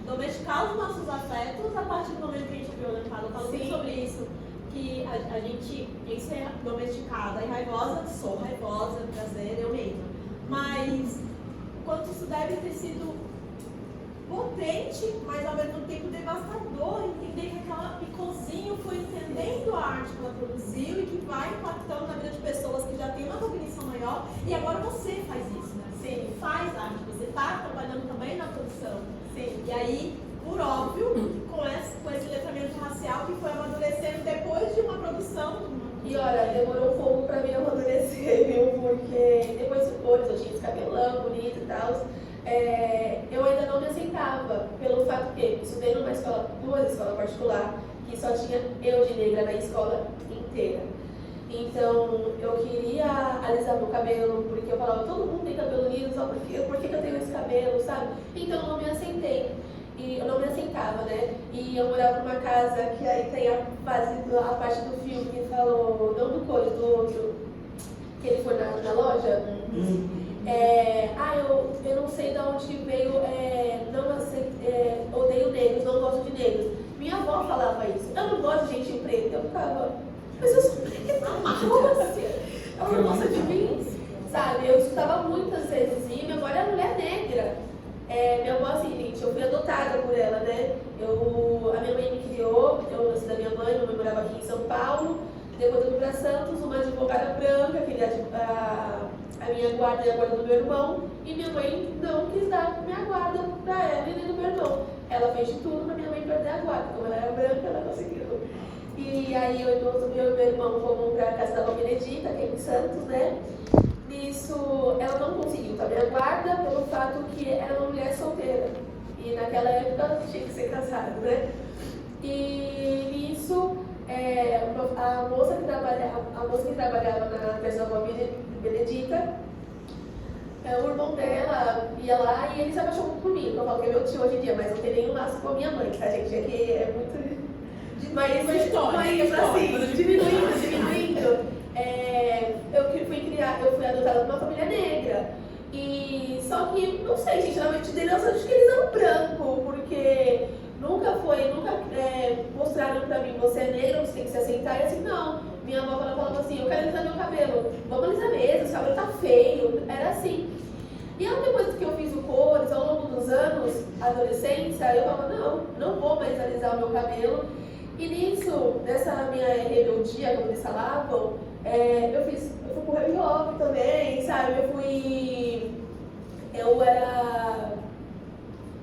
domesticar os nossos afetos a partir do momento que a gente é violentado. Eu falo muito sobre isso, que a gente, em ser domesticada e raivosa, sou raivosa, prazer, eu mesma. Mas quanto isso deve ter sido potente, mas ao mesmo tempo devastador, entender que aquela picozinho foi entendendo a arte que ela produziu e que vai impactando na vida de pessoas que já têm uma cognição maior, e agora você faz isso, né? Você faz arte, você está trabalhando também na produção. Sim. E aí, por óbvio, com esse letramento racial que foi amadurecendo depois de uma produção. E olha, demorou um pouco pra mim amadurecer, viu? Porque depois de cores, eu tinha esse cabelão bonito e tal. eu ainda não me aceitava, pelo fato que estudei numa escola, duas escolas particulares, que só tinha eu de negra na escola inteira. Então, eu queria alisar meu cabelo, porque eu falava, todo mundo tem cabelo liso, só por que eu tenho esse cabelo, sabe? Então, eu não me aceitei. E eu não me aceitava, né? E eu morava numa casa que aí tem a parte do filme que falou, não do Cores, do outro, que ele foi na loja. Eu não sei de onde veio, odeio negros, não gosto de negros. Minha avó falava isso, eu não gosto de gente preta. Eu ficava, mas eu sou preta, como assim? Ela não gosta de mim, sabe? Eu escutava muitas vezes, e minha avó era mulher negra. Minha avó, assim, gente, eu fui adotada por ela, né? A minha mãe me criou, eu nasci da minha mãe morava aqui em São Paulo. Depois eu fui para Santos, uma advogada branca, que a minha guarda e a guarda do meu irmão. E minha mãe não quis dar minha guarda para ela e nem do meu irmão. Ela fez de tudo para minha mãe perder a guarda. Como ela era branca, ela conseguiu. E aí eu e meu irmão fomos para a casa da Vó Benedita, aqui em Santos, né? Nisso, ela não conseguiu dar minha guarda pelo fato que era uma mulher solteira. E naquela época tinha que ser casada, né? E nisso, a moça que trabalhava na casa da Vó Benedita, o irmão dela ia lá e ele se apaixonou por mim. Eu falo que é meu tio hoje em dia, mas não tem nenhum laço com a minha mãe, tá, gente? Aqui é muito... Mas assim, diminuindo. Eu fui adotada por uma família negra. E só que, não sei, gente, na mente deles eu acho que eles eram brancos, porque nunca mostraram pra mim, você é negra, você tem que se aceitar, e assim, não. Minha avó falava assim, eu quero alisar meu cabelo, vamos alisar mesmo, esse cabelo tá feio, era assim. E aí depois que eu fiz o Cores, ao longo dos anos, adolescência, eu falava, não vou mais alisar o meu cabelo. E nisso, nessa minha rebeldia, como eles falavam, eu fui pro hip hop também, sabe?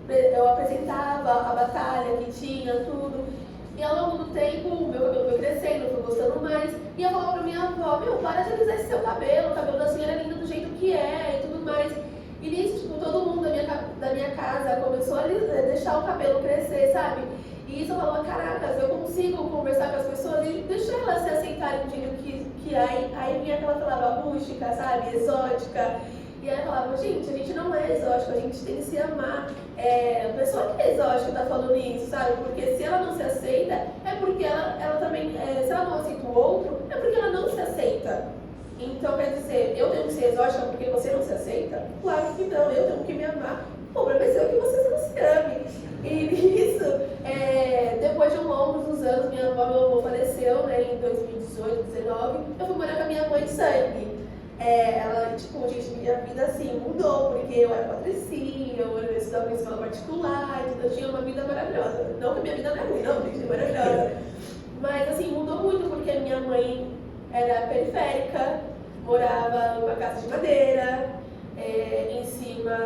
Eu apresentava a batalha que tinha, tudo. E ao longo do tempo, o meu cabelo foi crescendo, eu fui gostando mais. E eu falava pra minha avó, para de alisar esse seu cabelo, o cabelo da senhora é lindo do jeito que é e tudo mais. E nisso, tipo, todo mundo da minha casa começou a deixar o cabelo crescer, sabe? E isso eu falava, caracas, eu consigo conversar com as pessoas e deixar elas se aceitarem do jeito que aí vinha aquela palavra rústica, sabe, exótica. E aí eu falava, gente, a gente não é exótico, a gente tem que se amar. A pessoa que é exótica tá falando isso, sabe? Porque se ela não se aceita, é porque ela também, se ela não aceita o outro, é porque ela não se aceita. Então, quer dizer, eu tenho que ser exótica porque você não se aceita? Claro que não, eu tenho que me amar. O problema é seu que você não se ame. E nisso, depois de longos dos anos, minha avó, meu avô faleceu, né, em 2018, 2019, eu fui morar com a minha mãe de sangue. Ela, tipo, gente, minha vida assim mudou, porque eu era patricinha, eu estudava em escola particular, então eu tinha uma vida maravilhosa. Não que a minha vida não é ruim, não, gente, é maravilhosa. Mas assim, mudou muito, porque a minha mãe era periférica, morava em uma casa de madeira, em cima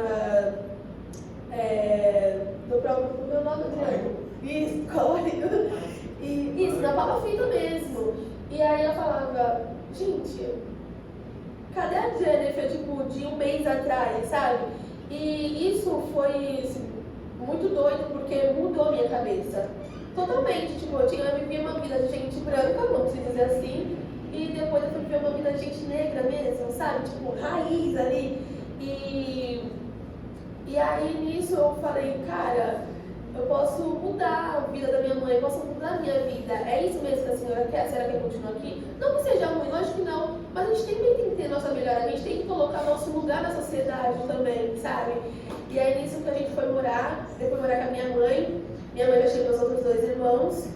do próprio, como é o nome, Adriano? Isso, córrego. E isso, da Papa Fita mesmo. E aí eu falava, gente, cadê a Jennifer, tipo, de um mês atrás, sabe? E isso foi assim, muito doido, porque mudou a minha cabeça. Totalmente, tipo, eu vivia uma vida de gente branca, vamos dizer assim, e depois eu fui viver uma vida de gente negra mesmo, sabe? Tipo, raiz ali. E aí nisso eu falei, cara, eu posso mudar a vida da minha mãe, eu posso mudar a minha vida. É isso mesmo que a senhora quer? A senhora quer continuar aqui? Não que seja ruim, lógico que não, mas a gente também tem que ter nossa melhor, a gente tem que colocar nosso lugar na sociedade também, sabe? E aí nisso que a gente foi morar, depois morar com a minha mãe já tinha meus outros 2 irmãos,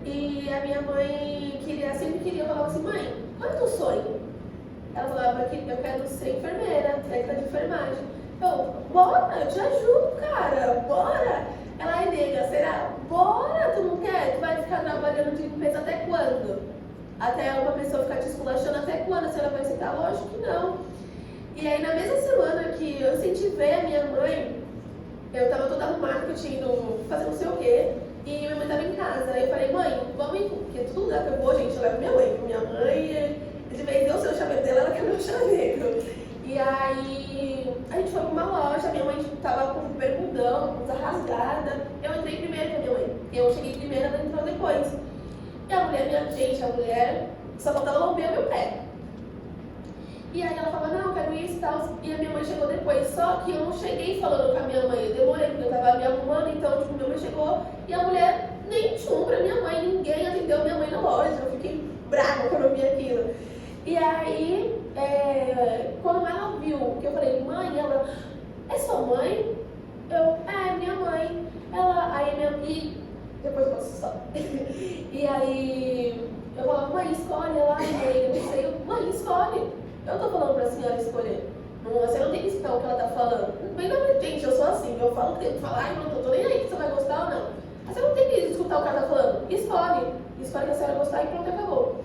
e a minha mãe sempre queria, falava assim, mãe, qual é o teu sonho? Ela falava que eu quero ser enfermeira, técnica de enfermagem. Eu, bora, eu te ajudo, cara, bora. Ela é negra, será? Bora, tu não quer? Tu vai ficar trabalhando de limpeza até quando? Até uma pessoa ficar te esculachando até quando? A senhora vai aceitar? Lógico que não. E aí na mesma semana que eu senti ver a minha mãe, eu tava toda arrumada, que eu tinha ido fazer não sei o quê, e minha mãe tava em casa. Aí eu falei, mãe, vamos ir, porque todo lugar que eu vou, gente, eu levo minha mãe, de vez em eu ser o chaveiro dela, ela quer meu chaveiro. E aí a gente foi pra uma loja, minha mãe tava com um bermudão, blusa rasgada. Eu entrei primeiro com a minha mãe. Eu cheguei primeiro, ela entrou depois. E a mulher só faltava lamber o meu pé. E aí ela falava, não, eu quero isso e tal. E a minha mãe chegou depois. Só que eu não cheguei falando com a minha mãe. Eu demorei, porque eu tava me arrumando. Então, tipo, minha mãe chegou e a mulher nem tchum pra minha mãe. Ninguém atendeu minha mãe na loja. Eu fiquei brava quando eu vi aquilo. E aí, quando ela viu que eu falei, mãe, ela, é sua mãe? Eu, minha mãe. Ela, aí minha mãe, depois eu posso só. E aí, eu falava, mãe, escolhe. Ela, eu não sei, mãe, escolhe. Eu tô falando pra senhora escolher. Você não tem que escutar o que ela tá falando. Bem, não, gente, eu sou assim, eu falo o que tenho que falar e não tô nem aí que você vai gostar ou não. Mas você não tem que escutar o que ela tá falando. Escolhe que a senhora gostar e pronto, acabou.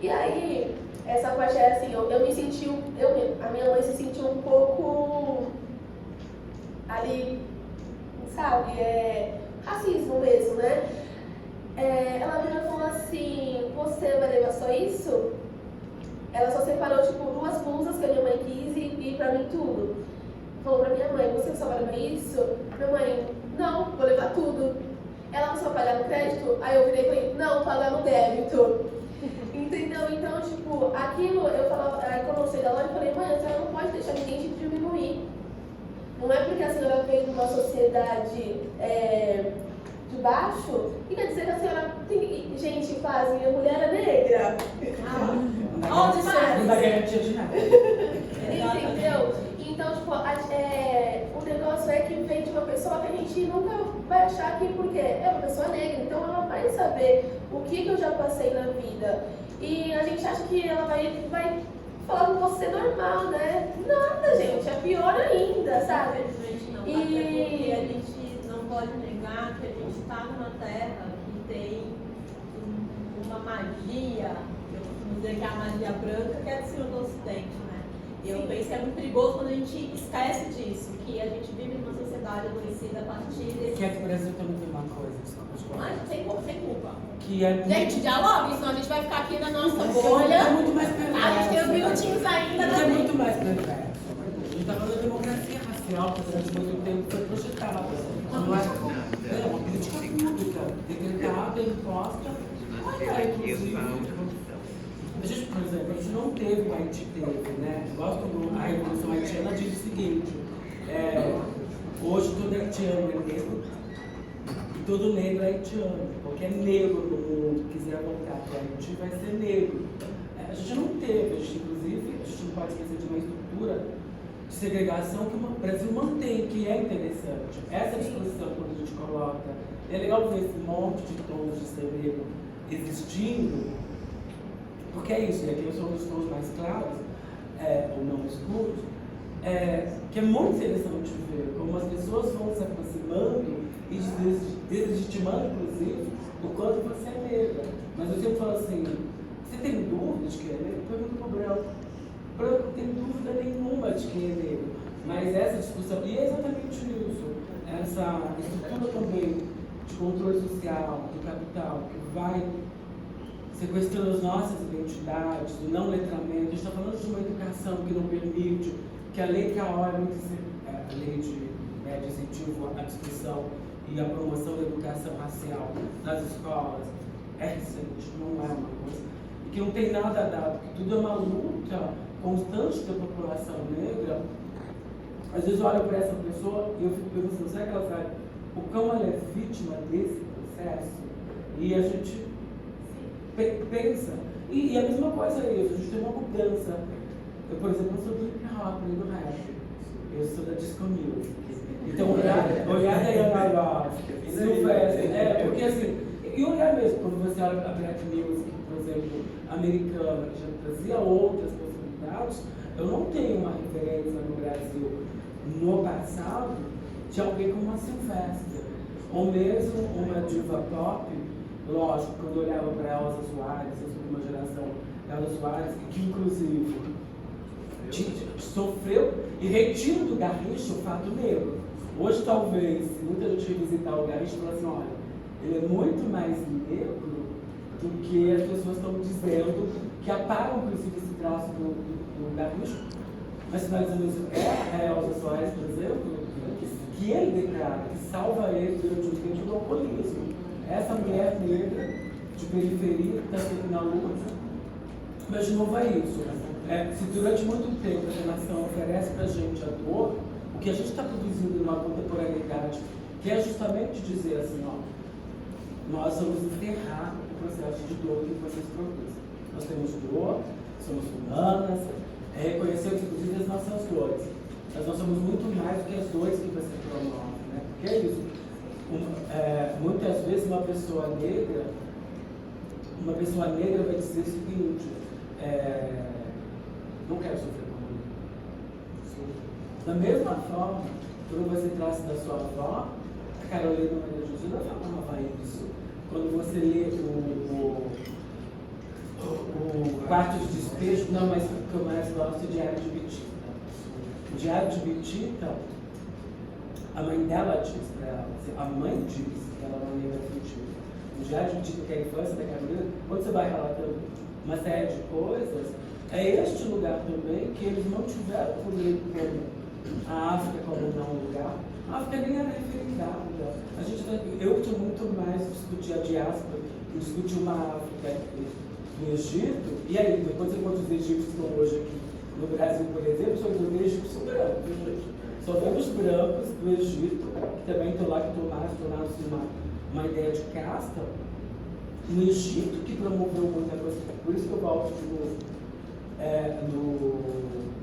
E aí, essa parte é assim, eu me senti, a minha mãe se sentiu um pouco ali, sabe, racismo mesmo, né? Ela virou e falou assim, você vai levar só isso? Ela só separou, tipo, 2 blusas que a minha mãe quis e pra mim tudo. Falou pra minha mãe, você só vai levar isso? Minha mãe, não, vou levar tudo. Ela só pagar no crédito? Aí eu virei e falei, não, pagar no débito. Entendeu? Então, tipo, aquilo, eu falava, aí quando eu saí da loja, eu falei, mãe, a senhora não pode deixar ninguém te diminuir. Não é porque a senhora veio de uma sociedade de baixo, que quer dizer que a senhora tem... Gente, quase, minha mulher é negra. Onde faz? Não dá garantia de nada. Entendeu? Então, tipo, o negócio é que vem de uma pessoa que a gente nunca vai achar que, porque é uma pessoa negra, então ela vai saber o que eu já passei na vida. E a gente acha que ela vai falar com você normal, né? Nada, gente, é pior ainda, sabe? Infelizmente não, até porque a gente não pode negar que a gente está numa terra que tem uma magia, eu costumo dizer que é a magia branca, que é do Senhor do Ocidente, né? E eu penso que é muito perigoso quando a gente esquece disso, que a gente vive numa sociedade adoecida a partir desse... Que aqui no Brasil também tem uma coisa, desculpa te falar. Mas sem culpa. Que é Gente, dialogue, senão a gente vai ficar aqui na nossa É bolha. muito mais perverso. A gente tem os minutinhos ainda. Isso é muito mais perverso. A gente tá falando da democracia racial, que durante muito tempo foi projetada. Não é uma política pública, decretada, imposta. Inclusive, a gente, por exemplo, a gente não teve o Haiti teve, né? Igual quando a Revolução Haitiana diz o seguinte, hoje todo haitiano é negro e todo negro é haitiano. Qualquer negro no mundo que quiser voltar para Haiti vai ser negro. A gente não teve, inclusive, a gente não pode esquecer de uma estrutura de segregação que o Brasil mantém, que é interessante. Essa discussão, quando a gente coloca, é legal ver esse monte de tons de ser negro existindo, porque é isso, e aqui são os tons mais claros, ou não escuros, que é muito interessante ver como as pessoas vão se aproximando e deslegitimando, inclusive, o quanto você é negra. Mas eu sempre falo assim, você tem dúvida de quem é negro? Pergunta para o branco. O branco não tem dúvida nenhuma de quem é negro. Mas essa discussão, e é exatamente isso, essa estrutura também de controle social, do capital, que vai sequestrando as nossas identidades, o não letramento. A gente está falando de uma educação que não permite, que a lei que a hora, a lei de incentivo à discussão e à promoção da educação racial nas escolas é recente, não é uma coisa, e que não tem nada dado, que tudo é uma luta constante da população negra. Às vezes eu olho para essa pessoa e eu fico pensando, será que ela sabe o quão ela é vítima desse processo? E a gente pensa. E a mesma coisa é isso, a gente tem uma mudança. Eu, por exemplo, eu sou do hip hop, do rap. Eu sou da disco music. Então, olhar daí a Silvestre, porque assim, e olhar mesmo, quando você olha a black music, por exemplo, americana, que já trazia outras possibilidades, eu não tenho uma referência no Brasil, no passado, de alguém como a Silvestre, ou mesmo uma diva pop. Lógico, quando eu olhava para Elza Soares, eu sou de uma geração Elza Soares, que inclusive sofreu e retira do Garrincha o fato negro. Hoje, talvez, se muita gente visitar o Garrincha, fala assim, olha, ele é muito mais negro do que as pessoas estão dizendo, que apagam, inclusive, esse traço do Garrincha. Mas finalizando isso, é a Elza Soares, por exemplo, que ele declara, que salva ele durante o tempo do alcoolismo. Essa mulher negra de periferia que está sempre na luta. Mas de novo é isso. Se durante muito tempo a nação oferece para a gente a dor, o que a gente está produzindo numa contemporaneidade, que é justamente dizer assim, ó, nós vamos enterrar o processo de dor que vocês produzem. Nós temos dor, somos humanas, reconhecemos inclusive as nossas dores. Mas nós somos muito mais do que as dores que você promove, né? Porque é isso. Muitas vezes uma pessoa negra vai dizer o seguinte, não quero sofrer como ele. Da mesma forma, quando você traz da sua avó, a Carolina Maria Josina falava isso. Quando você lê o Quarto de Despejo, não, mas o que eu mais gosto é o Diário de Bitita. O Diário de Bitita, a mãe dela diz para ela, a mãe diz que ela não lembra sentido. O Diário de Bitita, que é a infância da Carolina, quando você vai relatando uma série de coisas, é este lugar também que eles não tiveram por ele como a África como não lugar. A África nem era referendada. Eu estou muito mais discutir a diáspora, discutir uma África no Egito, e aí, depois enquanto os egípcios estão hoje aqui no Brasil, por exemplo, só vemos egípcios brancos. Só vemos brancos do Egito, que também estão lá, que tornaram-se uma ideia de casta, no Egito, que promoveu muita coisa. Por isso que eu volto de novo no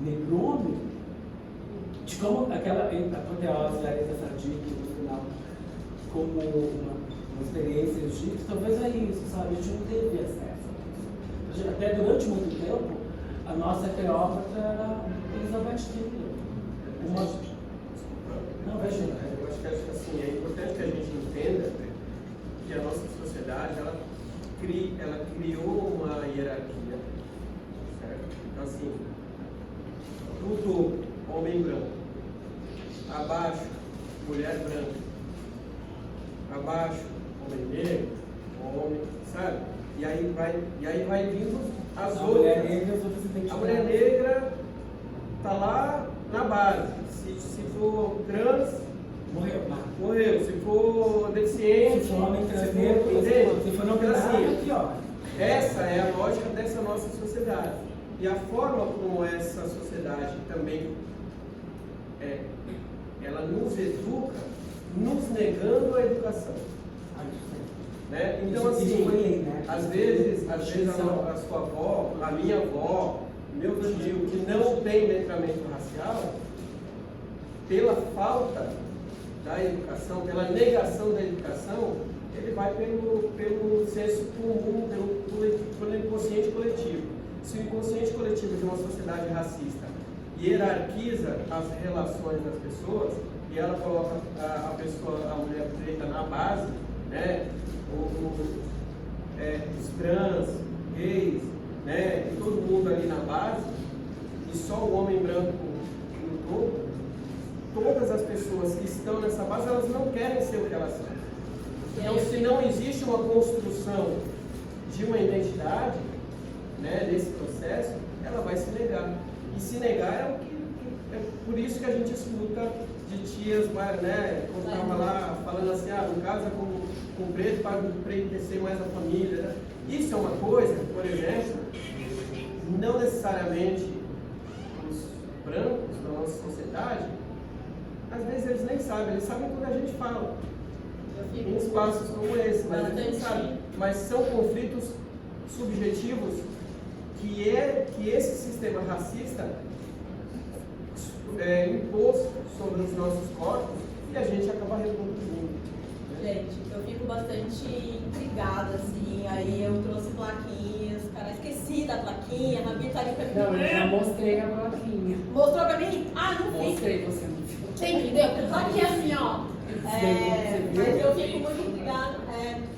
Negrume, de como aquela apoteose da Aretha Sadiq, no final, como uma experiência egípcia, talvez é isso, sabe? A gente não teve acesso a isso. Até durante muito tempo, a nossa Cleópatra era Elizabeth Taylor. Não, veja. Eu acho que assim, é importante que a gente entenda que a nossa sociedade ela criou uma hierarquia, certo? Então, assim, no topo, homem branco, abaixo, mulher branca, abaixo, homem negro, homem, sabe? E aí vai vindo as outras. A mulher negra está lá na base. Se for trans, morreu. Se for deficiente, se for homem trans, se for não assim, essa é a lógica dessa nossa sociedade. E a forma como essa sociedade também ela nos educa, nos negando a educação. Né? Então, assim, às vezes a sua avó, a minha avó, meu tio, que não tem letramento racial, pela falta da educação, pela negação da educação, ele vai pelo senso comum, pelo inconsciente coletivo. Se o inconsciente coletivo de uma sociedade racista hierarquiza as relações das pessoas e ela coloca a mulher preta na base, né? Os trans, gays, né? Todo mundo ali na base, e só o homem branco no topo, todas as pessoas que estão nessa base, elas não querem ser o que elas são. Então, se não existe uma construção de uma identidade, né, nesse processo, ela vai se negar. E se negar é por isso que a gente escuta de tias, né, quando estava lá falando assim, não casa com preto para empreitecer mais a família. Né? Isso é uma coisa, por exemplo, não necessariamente os brancos da nossa sociedade, às vezes eles nem sabem, eles sabem quando a gente fala. Em espaços como esse, mas eles nem sabem. Mas são conflitos subjetivos que esse sistema racista imposto sobre os nossos corpos e a gente acaba reproduzindo. Gente, eu fico bastante intrigada, assim, aí eu trouxe plaquinhas, cara, esqueci da plaquinha, a Rabi tá ali pra mim. Não, eu já mostrei a plaquinha. Mostrou pra mim? Não vi. Mostrei, você não viu. Você entendeu? Porque plaquinha assim, ó. Mas eu fico muito intrigada.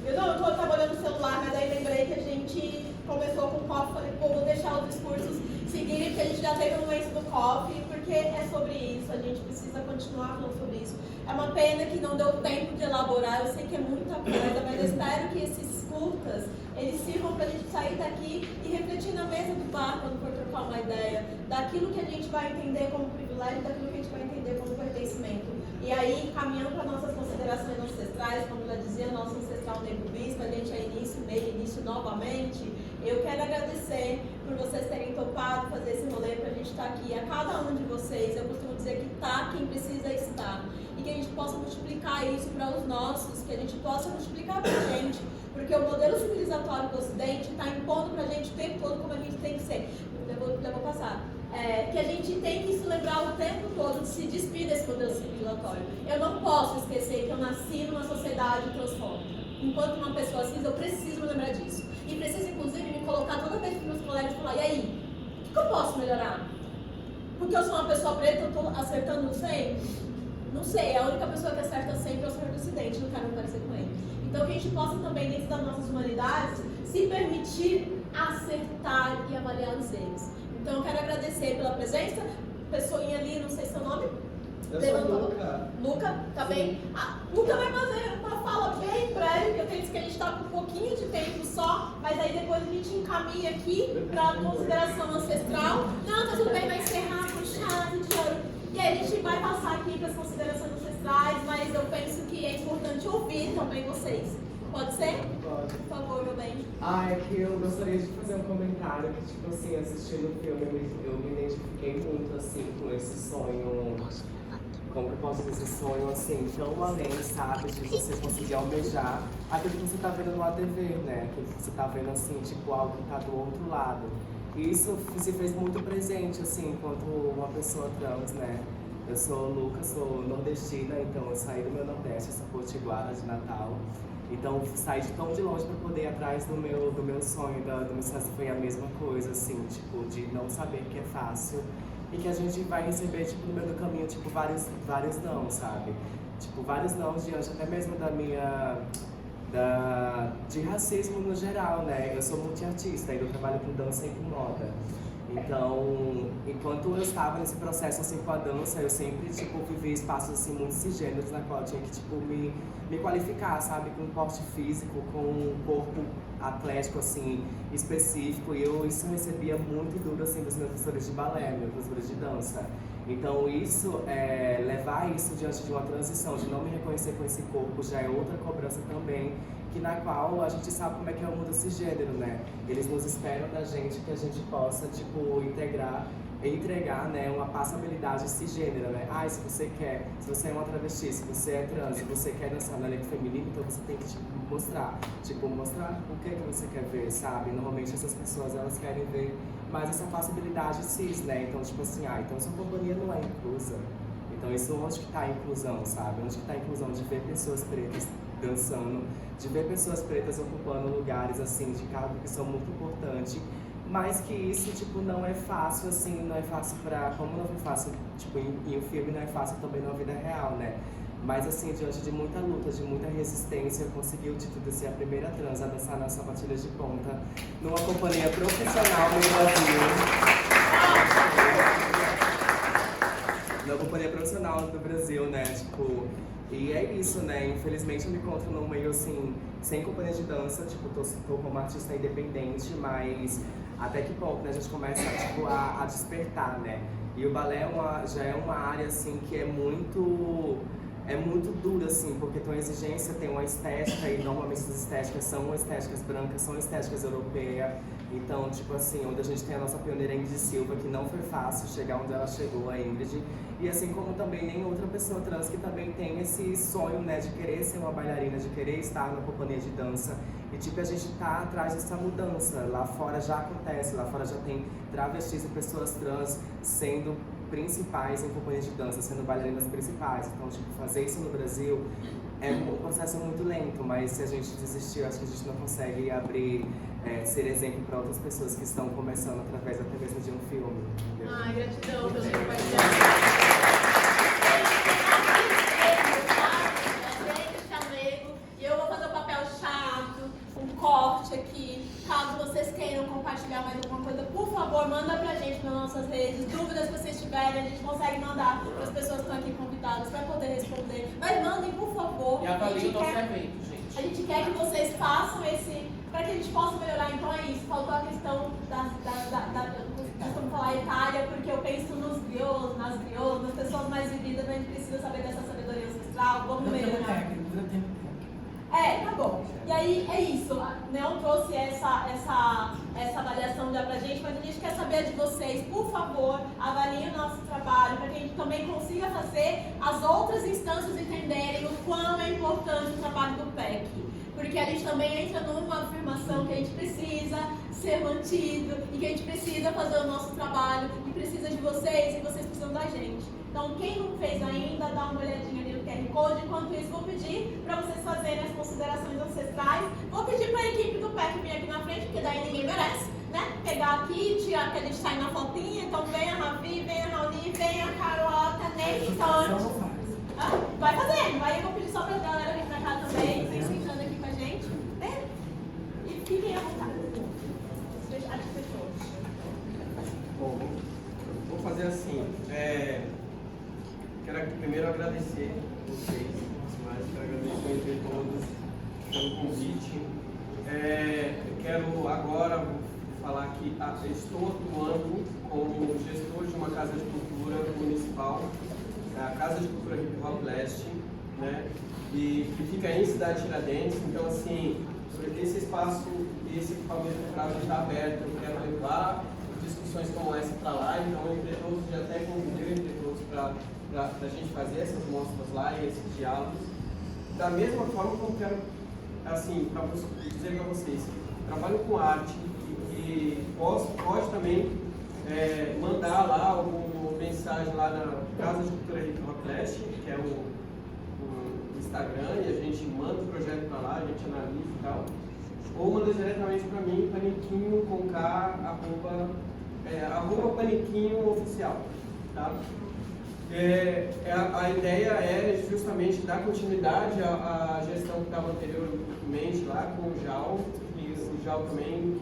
Eu tava olhando no celular, mas aí lembrei que a gente começou com o COF, falei, vou deixar os discursos seguirem, porque a gente já teve um momento do COF, porque é sobre isso, a gente precisa continuar falando sobre isso. É uma pena que não deu tempo de elaborar, eu sei que é muita coisa, mas eu espero que esses curtas, eles sirvam pra gente sair daqui e refletir na mesa do bar, quando for trocar uma ideia, da daquilo que a gente vai entender como privilégio, daquilo que a gente vai entender como pertencimento. E aí, caminhando para nossas considerações ancestrais, como já dizia nosso ancestral Negro Bispo, a gente é início, meio, início novamente. Eu quero agradecer por vocês terem topado fazer esse rolê, para a gente estar aqui. A cada um de vocês, eu costumo dizer que está quem precisa estar. E que a gente possa multiplicar isso para os nossos, que a gente possa multiplicar para a gente. Porque o modelo civilizatório do Ocidente está impondo para a gente o tempo todo como a gente tem que ser. Eu vou passar. Que a gente tem que se lembrar o tempo todo de se despir desse modelo civilizatório. Eu não posso esquecer que eu nasci numa sociedade transfóbica. Enquanto uma pessoa cis, eu preciso me lembrar disso. E preciso, inclusive, me colocar toda vez que meus colegas falar, e aí, o que eu posso melhorar? Porque eu sou uma pessoa preta, eu estou acertando sempre? Não sei, a única pessoa que acerta sempre é o Senhor do Ocidente, não quero me parecer com ele. Então que a gente possa também, dentro das nossas humanidades, se permitir acertar e avaliar os erros. Então eu quero agradecer pela presença, pessoinha ali, não sei seu nome. Eu sou Luca. Luca, tá bem? Luca vai fazer uma fala bem breve, porque eu tenho que a gente está com um pouquinho de tempo só, mas aí depois a gente encaminha aqui para a consideração ancestral. Não, tá tudo bem, vai encerrar com chave de ouro. E aí a gente vai passar aqui para as considerações ancestrais, mas eu penso que é importante ouvir também vocês. Pode ser? Pode. Por favor, meu bem. É que eu gostaria de fazer um comentário que, tipo assim, assistindo o filme, eu me identifiquei muito, assim, com esse sonho, como que eu posso dizer, esse sonho, assim, tão além, sabe, de você conseguir almejar aquilo que você tá vendo no ATV, né, aquilo que você tá vendo, assim, tipo, algo que tá do outro lado. E isso se fez muito presente, assim, enquanto uma pessoa trans, né. Eu sou Lucas, sou nordestina, então eu saí do meu Nordeste, sou potiguara de Natal. Então, saí de tão de longe para poder ir atrás do meu sonho, do meu sonho, foi a mesma coisa, assim, tipo, de não saber que é fácil e que a gente vai receber, tipo, no meio do caminho, tipo, vários não, sabe? Tipo, vários não diante até mesmo de racismo no geral, né? Eu sou multiartista, eu trabalho com dança e com moda. Então, enquanto eu estava nesse processo assim com a dança, eu sempre tipo vivi espaços assim muito cisgêneros na qual eu tinha que tipo me qualificar, sabe, com um porte físico, com um corpo atlético assim específico, e isso eu recebia muito duro assim dos meus professores de balé, meus professores de dança. Então isso, levar isso diante de uma transição, de não me reconhecer com esse corpo, já é outra cobrança também, na qual a gente sabe como é que é o mundo cisgênero, né? Eles nos esperam da gente que a gente possa, tipo, entregar, né, uma passabilidade cisgênera, né? Se você é uma travesti, se você é trans, se você quer dançar no elenco feminino, então você tem que, mostrar o que você quer ver, sabe? Normalmente essas pessoas, elas querem ver mais essa passabilidade cis, né? Então, tipo assim, então sua companhia não é inclusa. Então, isso onde que tá a inclusão, sabe? Onde que tá a inclusão de ver pessoas pretas dançando, de ver pessoas pretas ocupando lugares, assim, de cargo que são muito importantes, mas que isso, tipo, não é fácil, assim, não é fácil como não foi fácil, tipo, em um filme não é fácil também na vida real, né? Mas, assim, diante de muita luta, de muita resistência, eu consegui o título de ser a primeira trans a dançar na sapatilha de ponta, numa companhia profissional no Brasil. Na companhia profissional do Brasil, né, tipo, e é isso, né, infelizmente eu me encontro num meio, assim, sem companhia de dança, tipo, tô como artista independente, mas até que ponto, né, a gente começa, tipo, a despertar, né, e o balé já é uma área, assim, que é muito dura, assim, porque tem uma exigência, tem uma estética, e normalmente essas estéticas são estéticas brancas, são estéticas europeias. Então, tipo assim, onde a gente tem a nossa pioneira Ingrid Silva, que não foi fácil chegar onde ela chegou, a Ingrid, e assim como também nem outra pessoa trans que também tem esse sonho, né, de querer ser uma bailarina, de querer estar na companhia de dança. E tipo, a gente tá atrás dessa mudança. Lá fora já acontece, lá fora já tem travestis e pessoas trans sendo principais em companhias de dança, sendo bailarinas principais. Então, tipo, fazer isso no Brasil é um processo muito lento, mas se a gente desistir, eu acho que a gente não consegue ser exemplo para outras pessoas que estão começando através até mesmo de um filme. Entendeu? Gratidão pelo compartilhamento. E eu vou fazer um papel chato, um corte aqui. Caso vocês queiram compartilhar mais alguma coisa, por favor, manda pra gente nas nossas redes. Dúvidas que vocês tiverem, a gente consegue mandar para as pessoas que estão aqui convidadas para poder responder. Mas mandem, por favor. E avalie o nosso evento, gente. A gente quer que vocês façam para que a gente possa melhorar. Então é isso, faltou a questão vamos falar etária, porque porque eu penso nos griots, nas griots, nas pessoas mais vividas, a gente precisa saber dessa sabedoria ancestral, vamos melhorar. Tá bom. E aí é isso, a Neon trouxe essa avaliação já pra gente, mas a gente quer saber de vocês, por favor, avaliem o nosso trabalho, para que a gente também consiga fazer as outras instâncias entenderem o quão é importante o trabalho do PEC. Porque a gente também entra numa afirmação que a gente precisa ser mantido e que a gente precisa fazer o nosso trabalho e precisa de vocês e vocês precisam da gente. Então, quem não fez ainda, dá uma olhadinha ali no QR Code. Enquanto isso, vou pedir para vocês fazerem as considerações ancestrais. Vou pedir para a equipe do PEC vir aqui na frente, porque daí ninguém merece, né? Pegar aqui, tirar que a gente está aí na fotinha. Então, vem a Ravi, vem a Rauli, vem a Carlota, Ney, Tony. Vai fazendo. Aí eu vou pedir só para a galera vir para cá também, vem sentando aqui com a gente. Né? E fiquem à vontade. Acho que fechou. Bom, vou fazer assim. Quero primeiro agradecer vocês, mas quero agradecer a todos pelo convite. Eu quero agora falar que estou atuando como gestor de uma casa de cultura municipal, a Casa de Cultura Hip Hop Leste, né? E que fica em Cidade Tiradentes. Então, assim, esse espaço, esse equipamento está aberto. Eu quero levar discussões como essa para lá. Então, o Entre Todos já até convidei o Entre Todos para a gente fazer essas mostras lá e esses diálogos. Da mesma forma como eu quero, assim, para dizer para vocês, trabalho com arte e pode também mandar lá alguma mensagem lá na Casa de Cultura Hip Hop Leste, que é o Instagram, e a gente manda o projeto para lá, a gente analisa e tal. Ou manda diretamente para mim, paniquinho com K, arroba paniquinho oficial, tá? A ideia é justamente dar continuidade à gestão que estava anteriormente lá com o JAL, e o JAL também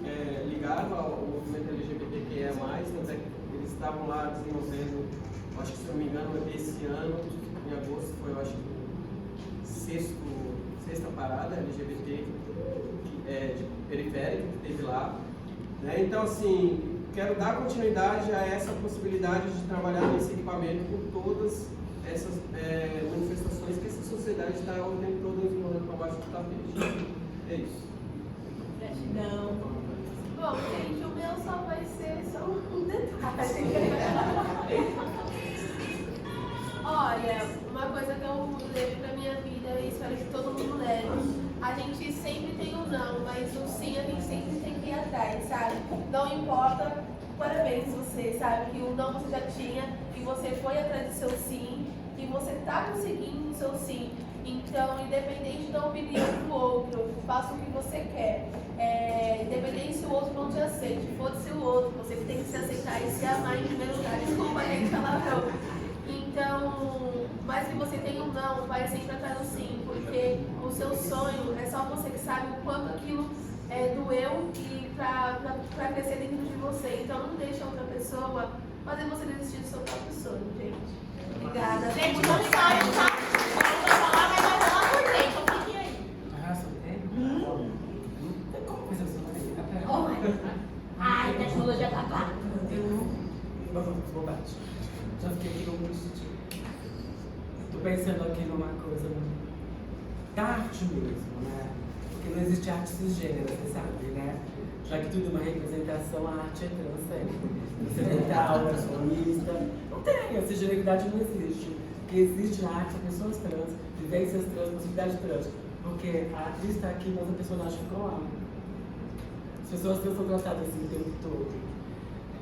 ligado ao movimento LGBTQIA+, tanto é que eles estavam lá desenvolvendo, acho que se não me engano, esse ano, em agosto, foi, eu acho que sexta parada LGBT de periférica que teve lá, né? Então, assim, quero dar continuidade a essa possibilidade de trabalhar nesse equipamento com todas essas manifestações que essa sociedade está o tempo todo empurrando para baixo do tapete. É isso. Gratidão. Bom, gente, o meu só vai ser só um detalhe. Olha, uma coisa que eu levo pra minha vida e espero que todo mundo leve. A gente sempre tem o não, mas o sim a gente sempre tem que ir atrás, sabe? Não importa, parabéns você, sabe? Que o não você já tinha, que você foi atrás do seu sim, que você tá conseguindo o seu sim. Então, independente da opinião do outro, faça o que você quer. Independente se o outro não te aceite, foda-se o outro, você tem que se aceitar e se amar em primeiro lugar. Desculpa, gente, palavrão. Então, mais que você tenha um não, vai sempre atrás do sim, porque o seu sonho é só você que sabe o quanto aquilo doeu e pra crescer dentro de você. Então, não deixa outra pessoa fazer você desistir do seu próprio sonho, gente. Obrigada. Gente, não sai, tá? Eu vou falar, mas vai falar por dentro, então fique aí. Tem como fazer isso? Ai, a tecnologia tá clara. Bobagem. Já fiquei aqui como instituto. Estou pensando aqui numa coisa da arte mesmo, né? Porque não existe arte cisgênera, você sabe, né? Já que tudo é uma representação, a arte é transcendental, é transformista. Não tem, a cisgeneridade não existe. O que existe na arte são pessoas trans, vivências trans, possibilidades trans. Porque a atriz está aqui, mas a personagem ficou lá. As pessoas trans são tratadas assim o tempo todo.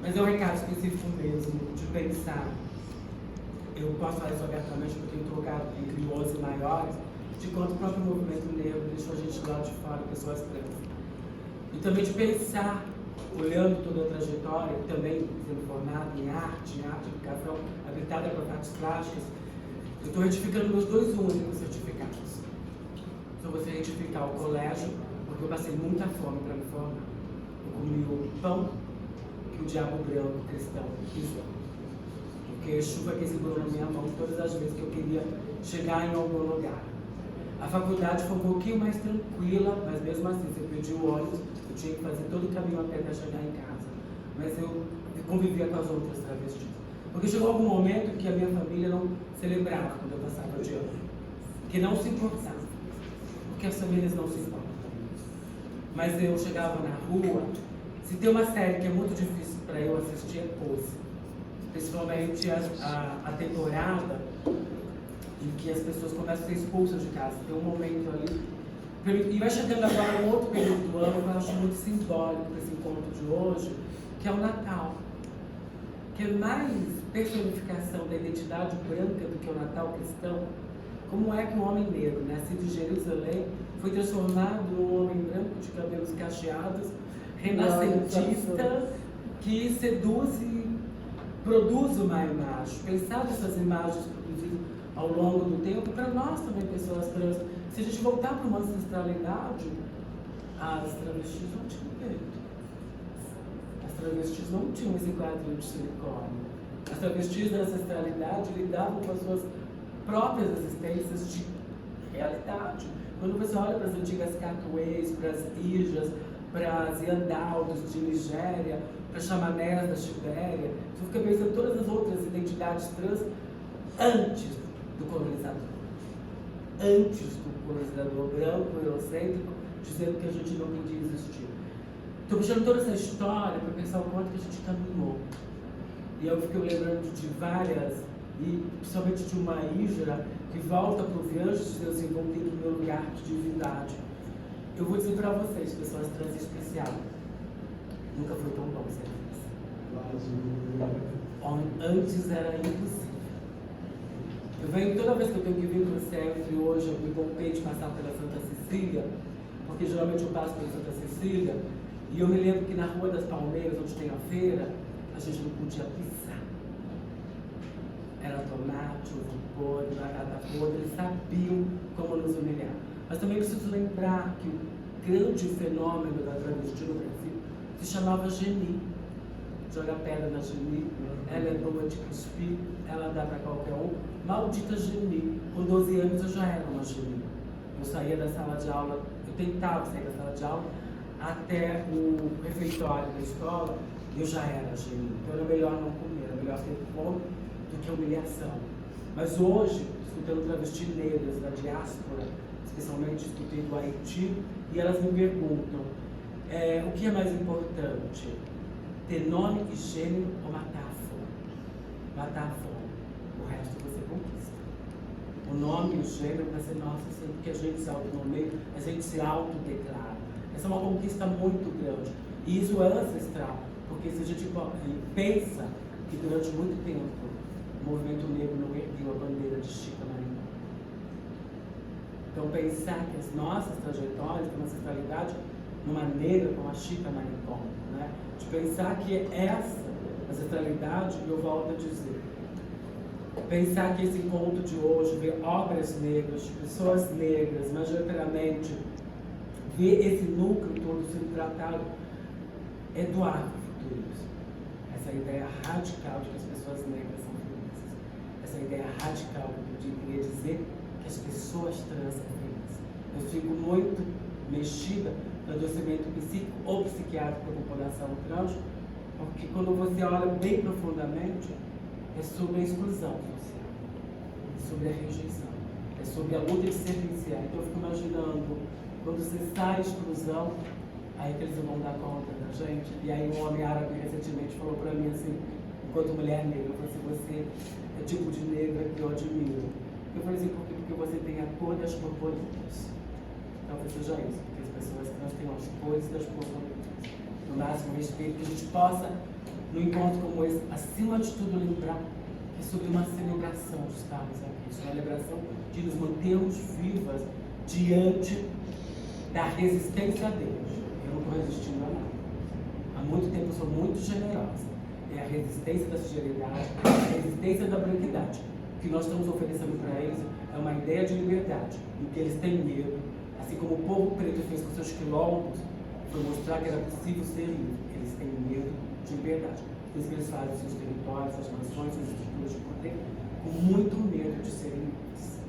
Mas é um recado específico mesmo, de pensar. Eu posso falar isso abertamente porque eu estou tocado em crioulos maiores, de quanto o próprio movimento negro deixou a gente lá de fora, pessoas trans. E também de pensar, olhando toda a trajetória, também sendo formado em arte, educação, habilitada para artes plásticas, eu estou retificando meus dois únicos certificados. Só vou retificar o colégio, porque eu passei muita fome para me formar. Eu comi o pão que o diabo branco cristão pisou. Porque chuva que segurou na minha mão todas as vezes que eu queria chegar em algum lugar. A faculdade foi um pouquinho mais tranquila, mas mesmo assim, se eu perdi o ônibus, eu tinha que fazer todo o caminho a pé para chegar em casa. mas eu convivia com as outras travestis. Porque chegou algum momento que a minha família não celebrava quando eu passava de ano, que não se importava, porque as famílias não se importam. Mas eu chegava na rua, se tem uma série que é muito difícil para eu assistir é Pose, principalmente a temporada em que as pessoas começam a ser expulsas de casa. Tem um momento ali, e vai chegando agora um outro período do ano que eu acho muito simbólico desse encontro de hoje, que é o Natal, que é mais personificação da identidade branca do que o Natal cristão. Como é que um homem negro, nascido em Jerusalém, foi transformado num homem branco de cabelos cacheados, renascentista, que seduz e produz uma imagem. Pensar nessas imagens produzidas ao longo do tempo, para nós também, pessoas trans, se a gente voltar para uma ancestralidade, as travestis não tinham peito. As travestis não tinham esse quadrinho de silicone. As travestis da ancestralidade lidavam com as suas próprias existências de realidade. Quando você olha para as antigas catuês, para as ijas, para as iandaldos de Nigéria, para as chamanés da Sibéria, você fica pensando em todas as outras identidades trans antes do colonizador. Antes do colonizador branco, eurocêntrico, dizendo que a gente não podia existir. Estou puxando toda essa história para pensar o quanto que a gente caminhou. E eu fiquei lembrando de várias, e principalmente de uma híjra que volta para o viagem de Deus e vão ter o meu lugar de divindade. Eu vou dizer para vocês, pessoas trans especial, nunca foi tão bom ser trans. Antes era impossível. Eu venho toda vez que eu tenho que vir para o centro, e hoje eu me poupei de passar pela Santa Cecília, porque geralmente eu passo pela Santa Cecília, e eu me lembro que na Rua das Palmeiras, onde tem a feira, a gente não podia pisar. Era tomate, ovo podre, batata podre, eles sabiam como nos humilhar. Mas também preciso lembrar que o grande fenômeno da travesti no Brasil se chamava Geni. Joga pedra na Geni, ela é boa de cuspir, ela dá para qualquer um. Maldita Geni. Com 12 anos eu já era uma Geni. Eu saía da sala de aula, eu tentava sair da sala de aula até o refeitório da escola, eu já era Geni. Então era melhor não comer, era melhor ter fome do que humilhação. Mas hoje, escutando travestis negras da diáspora, especialmente escutei do Haiti, e elas me perguntam, o que é mais importante? Ter nome e gênero ou matar a fome? Matar a fome. O resto você conquista. O nome e o gênero vai ser nosso, assim, porque a gente se autonomeia, a gente se autodeclara. Essa é uma conquista muito grande. E isso é ancestral, porque se a gente pensa que durante muito tempo o movimento negro não ergueu a bandeira de Chica Maringá. Então pensar que as nossas trajetórias têm uma ancestralidade numa negra como a Chica Maringá, né? De pensar que essa ancestralidade, eu volto a dizer, pensar que esse encontro de hoje, ver obras negras, de pessoas negras, majoritariamente, ver esse núcleo todo sendo tratado, é doar para o futuro. Essa ideia radical de que as pessoas negras são felizes. Essa ideia radical que eu queria dizer que as pessoas trans são felizes. Eu fico muito mexida no adoecimento psíquico ou psiquiátrico da população trans, porque quando você olha bem profundamente, é sobre a exclusão social, é sobre a rejeição, é sobre a luta de se diferenciar. Então eu fico imaginando, quando cessar a exclusão, aí que eles vão dar conta da gente. E aí um homem árabe recentemente falou para mim assim, enquanto mulher negra, falou assim, você é o tipo de negra que eu admiro. Eu falei assim, por quê? Porque você tem a cor das borboletas. Talvez seja isso, porque as pessoas que nós temos as cores das borboletas. No máximo respeito, que a gente possa, num encontro como esse, acima de tudo lembrar que é sobre uma celebração de estarmos aqui, sobre uma celebração de nos mantermos vivas diante da resistência a Deus. Eu não estou resistindo a nada. Há muito tempo eu sou muito generosa. É a resistência da sinceridade, a resistência da branquidade. O que nós estamos oferecendo para eles é uma ideia de liberdade, em que eles têm medo, assim como o povo preto fez com seus quilombos, foi mostrar que era possível ser livre. Eles têm medo de liberdade. Por isso que eles fazem seus territórios, suas nações, suas estruturas de poder, com muito medo de serem livres.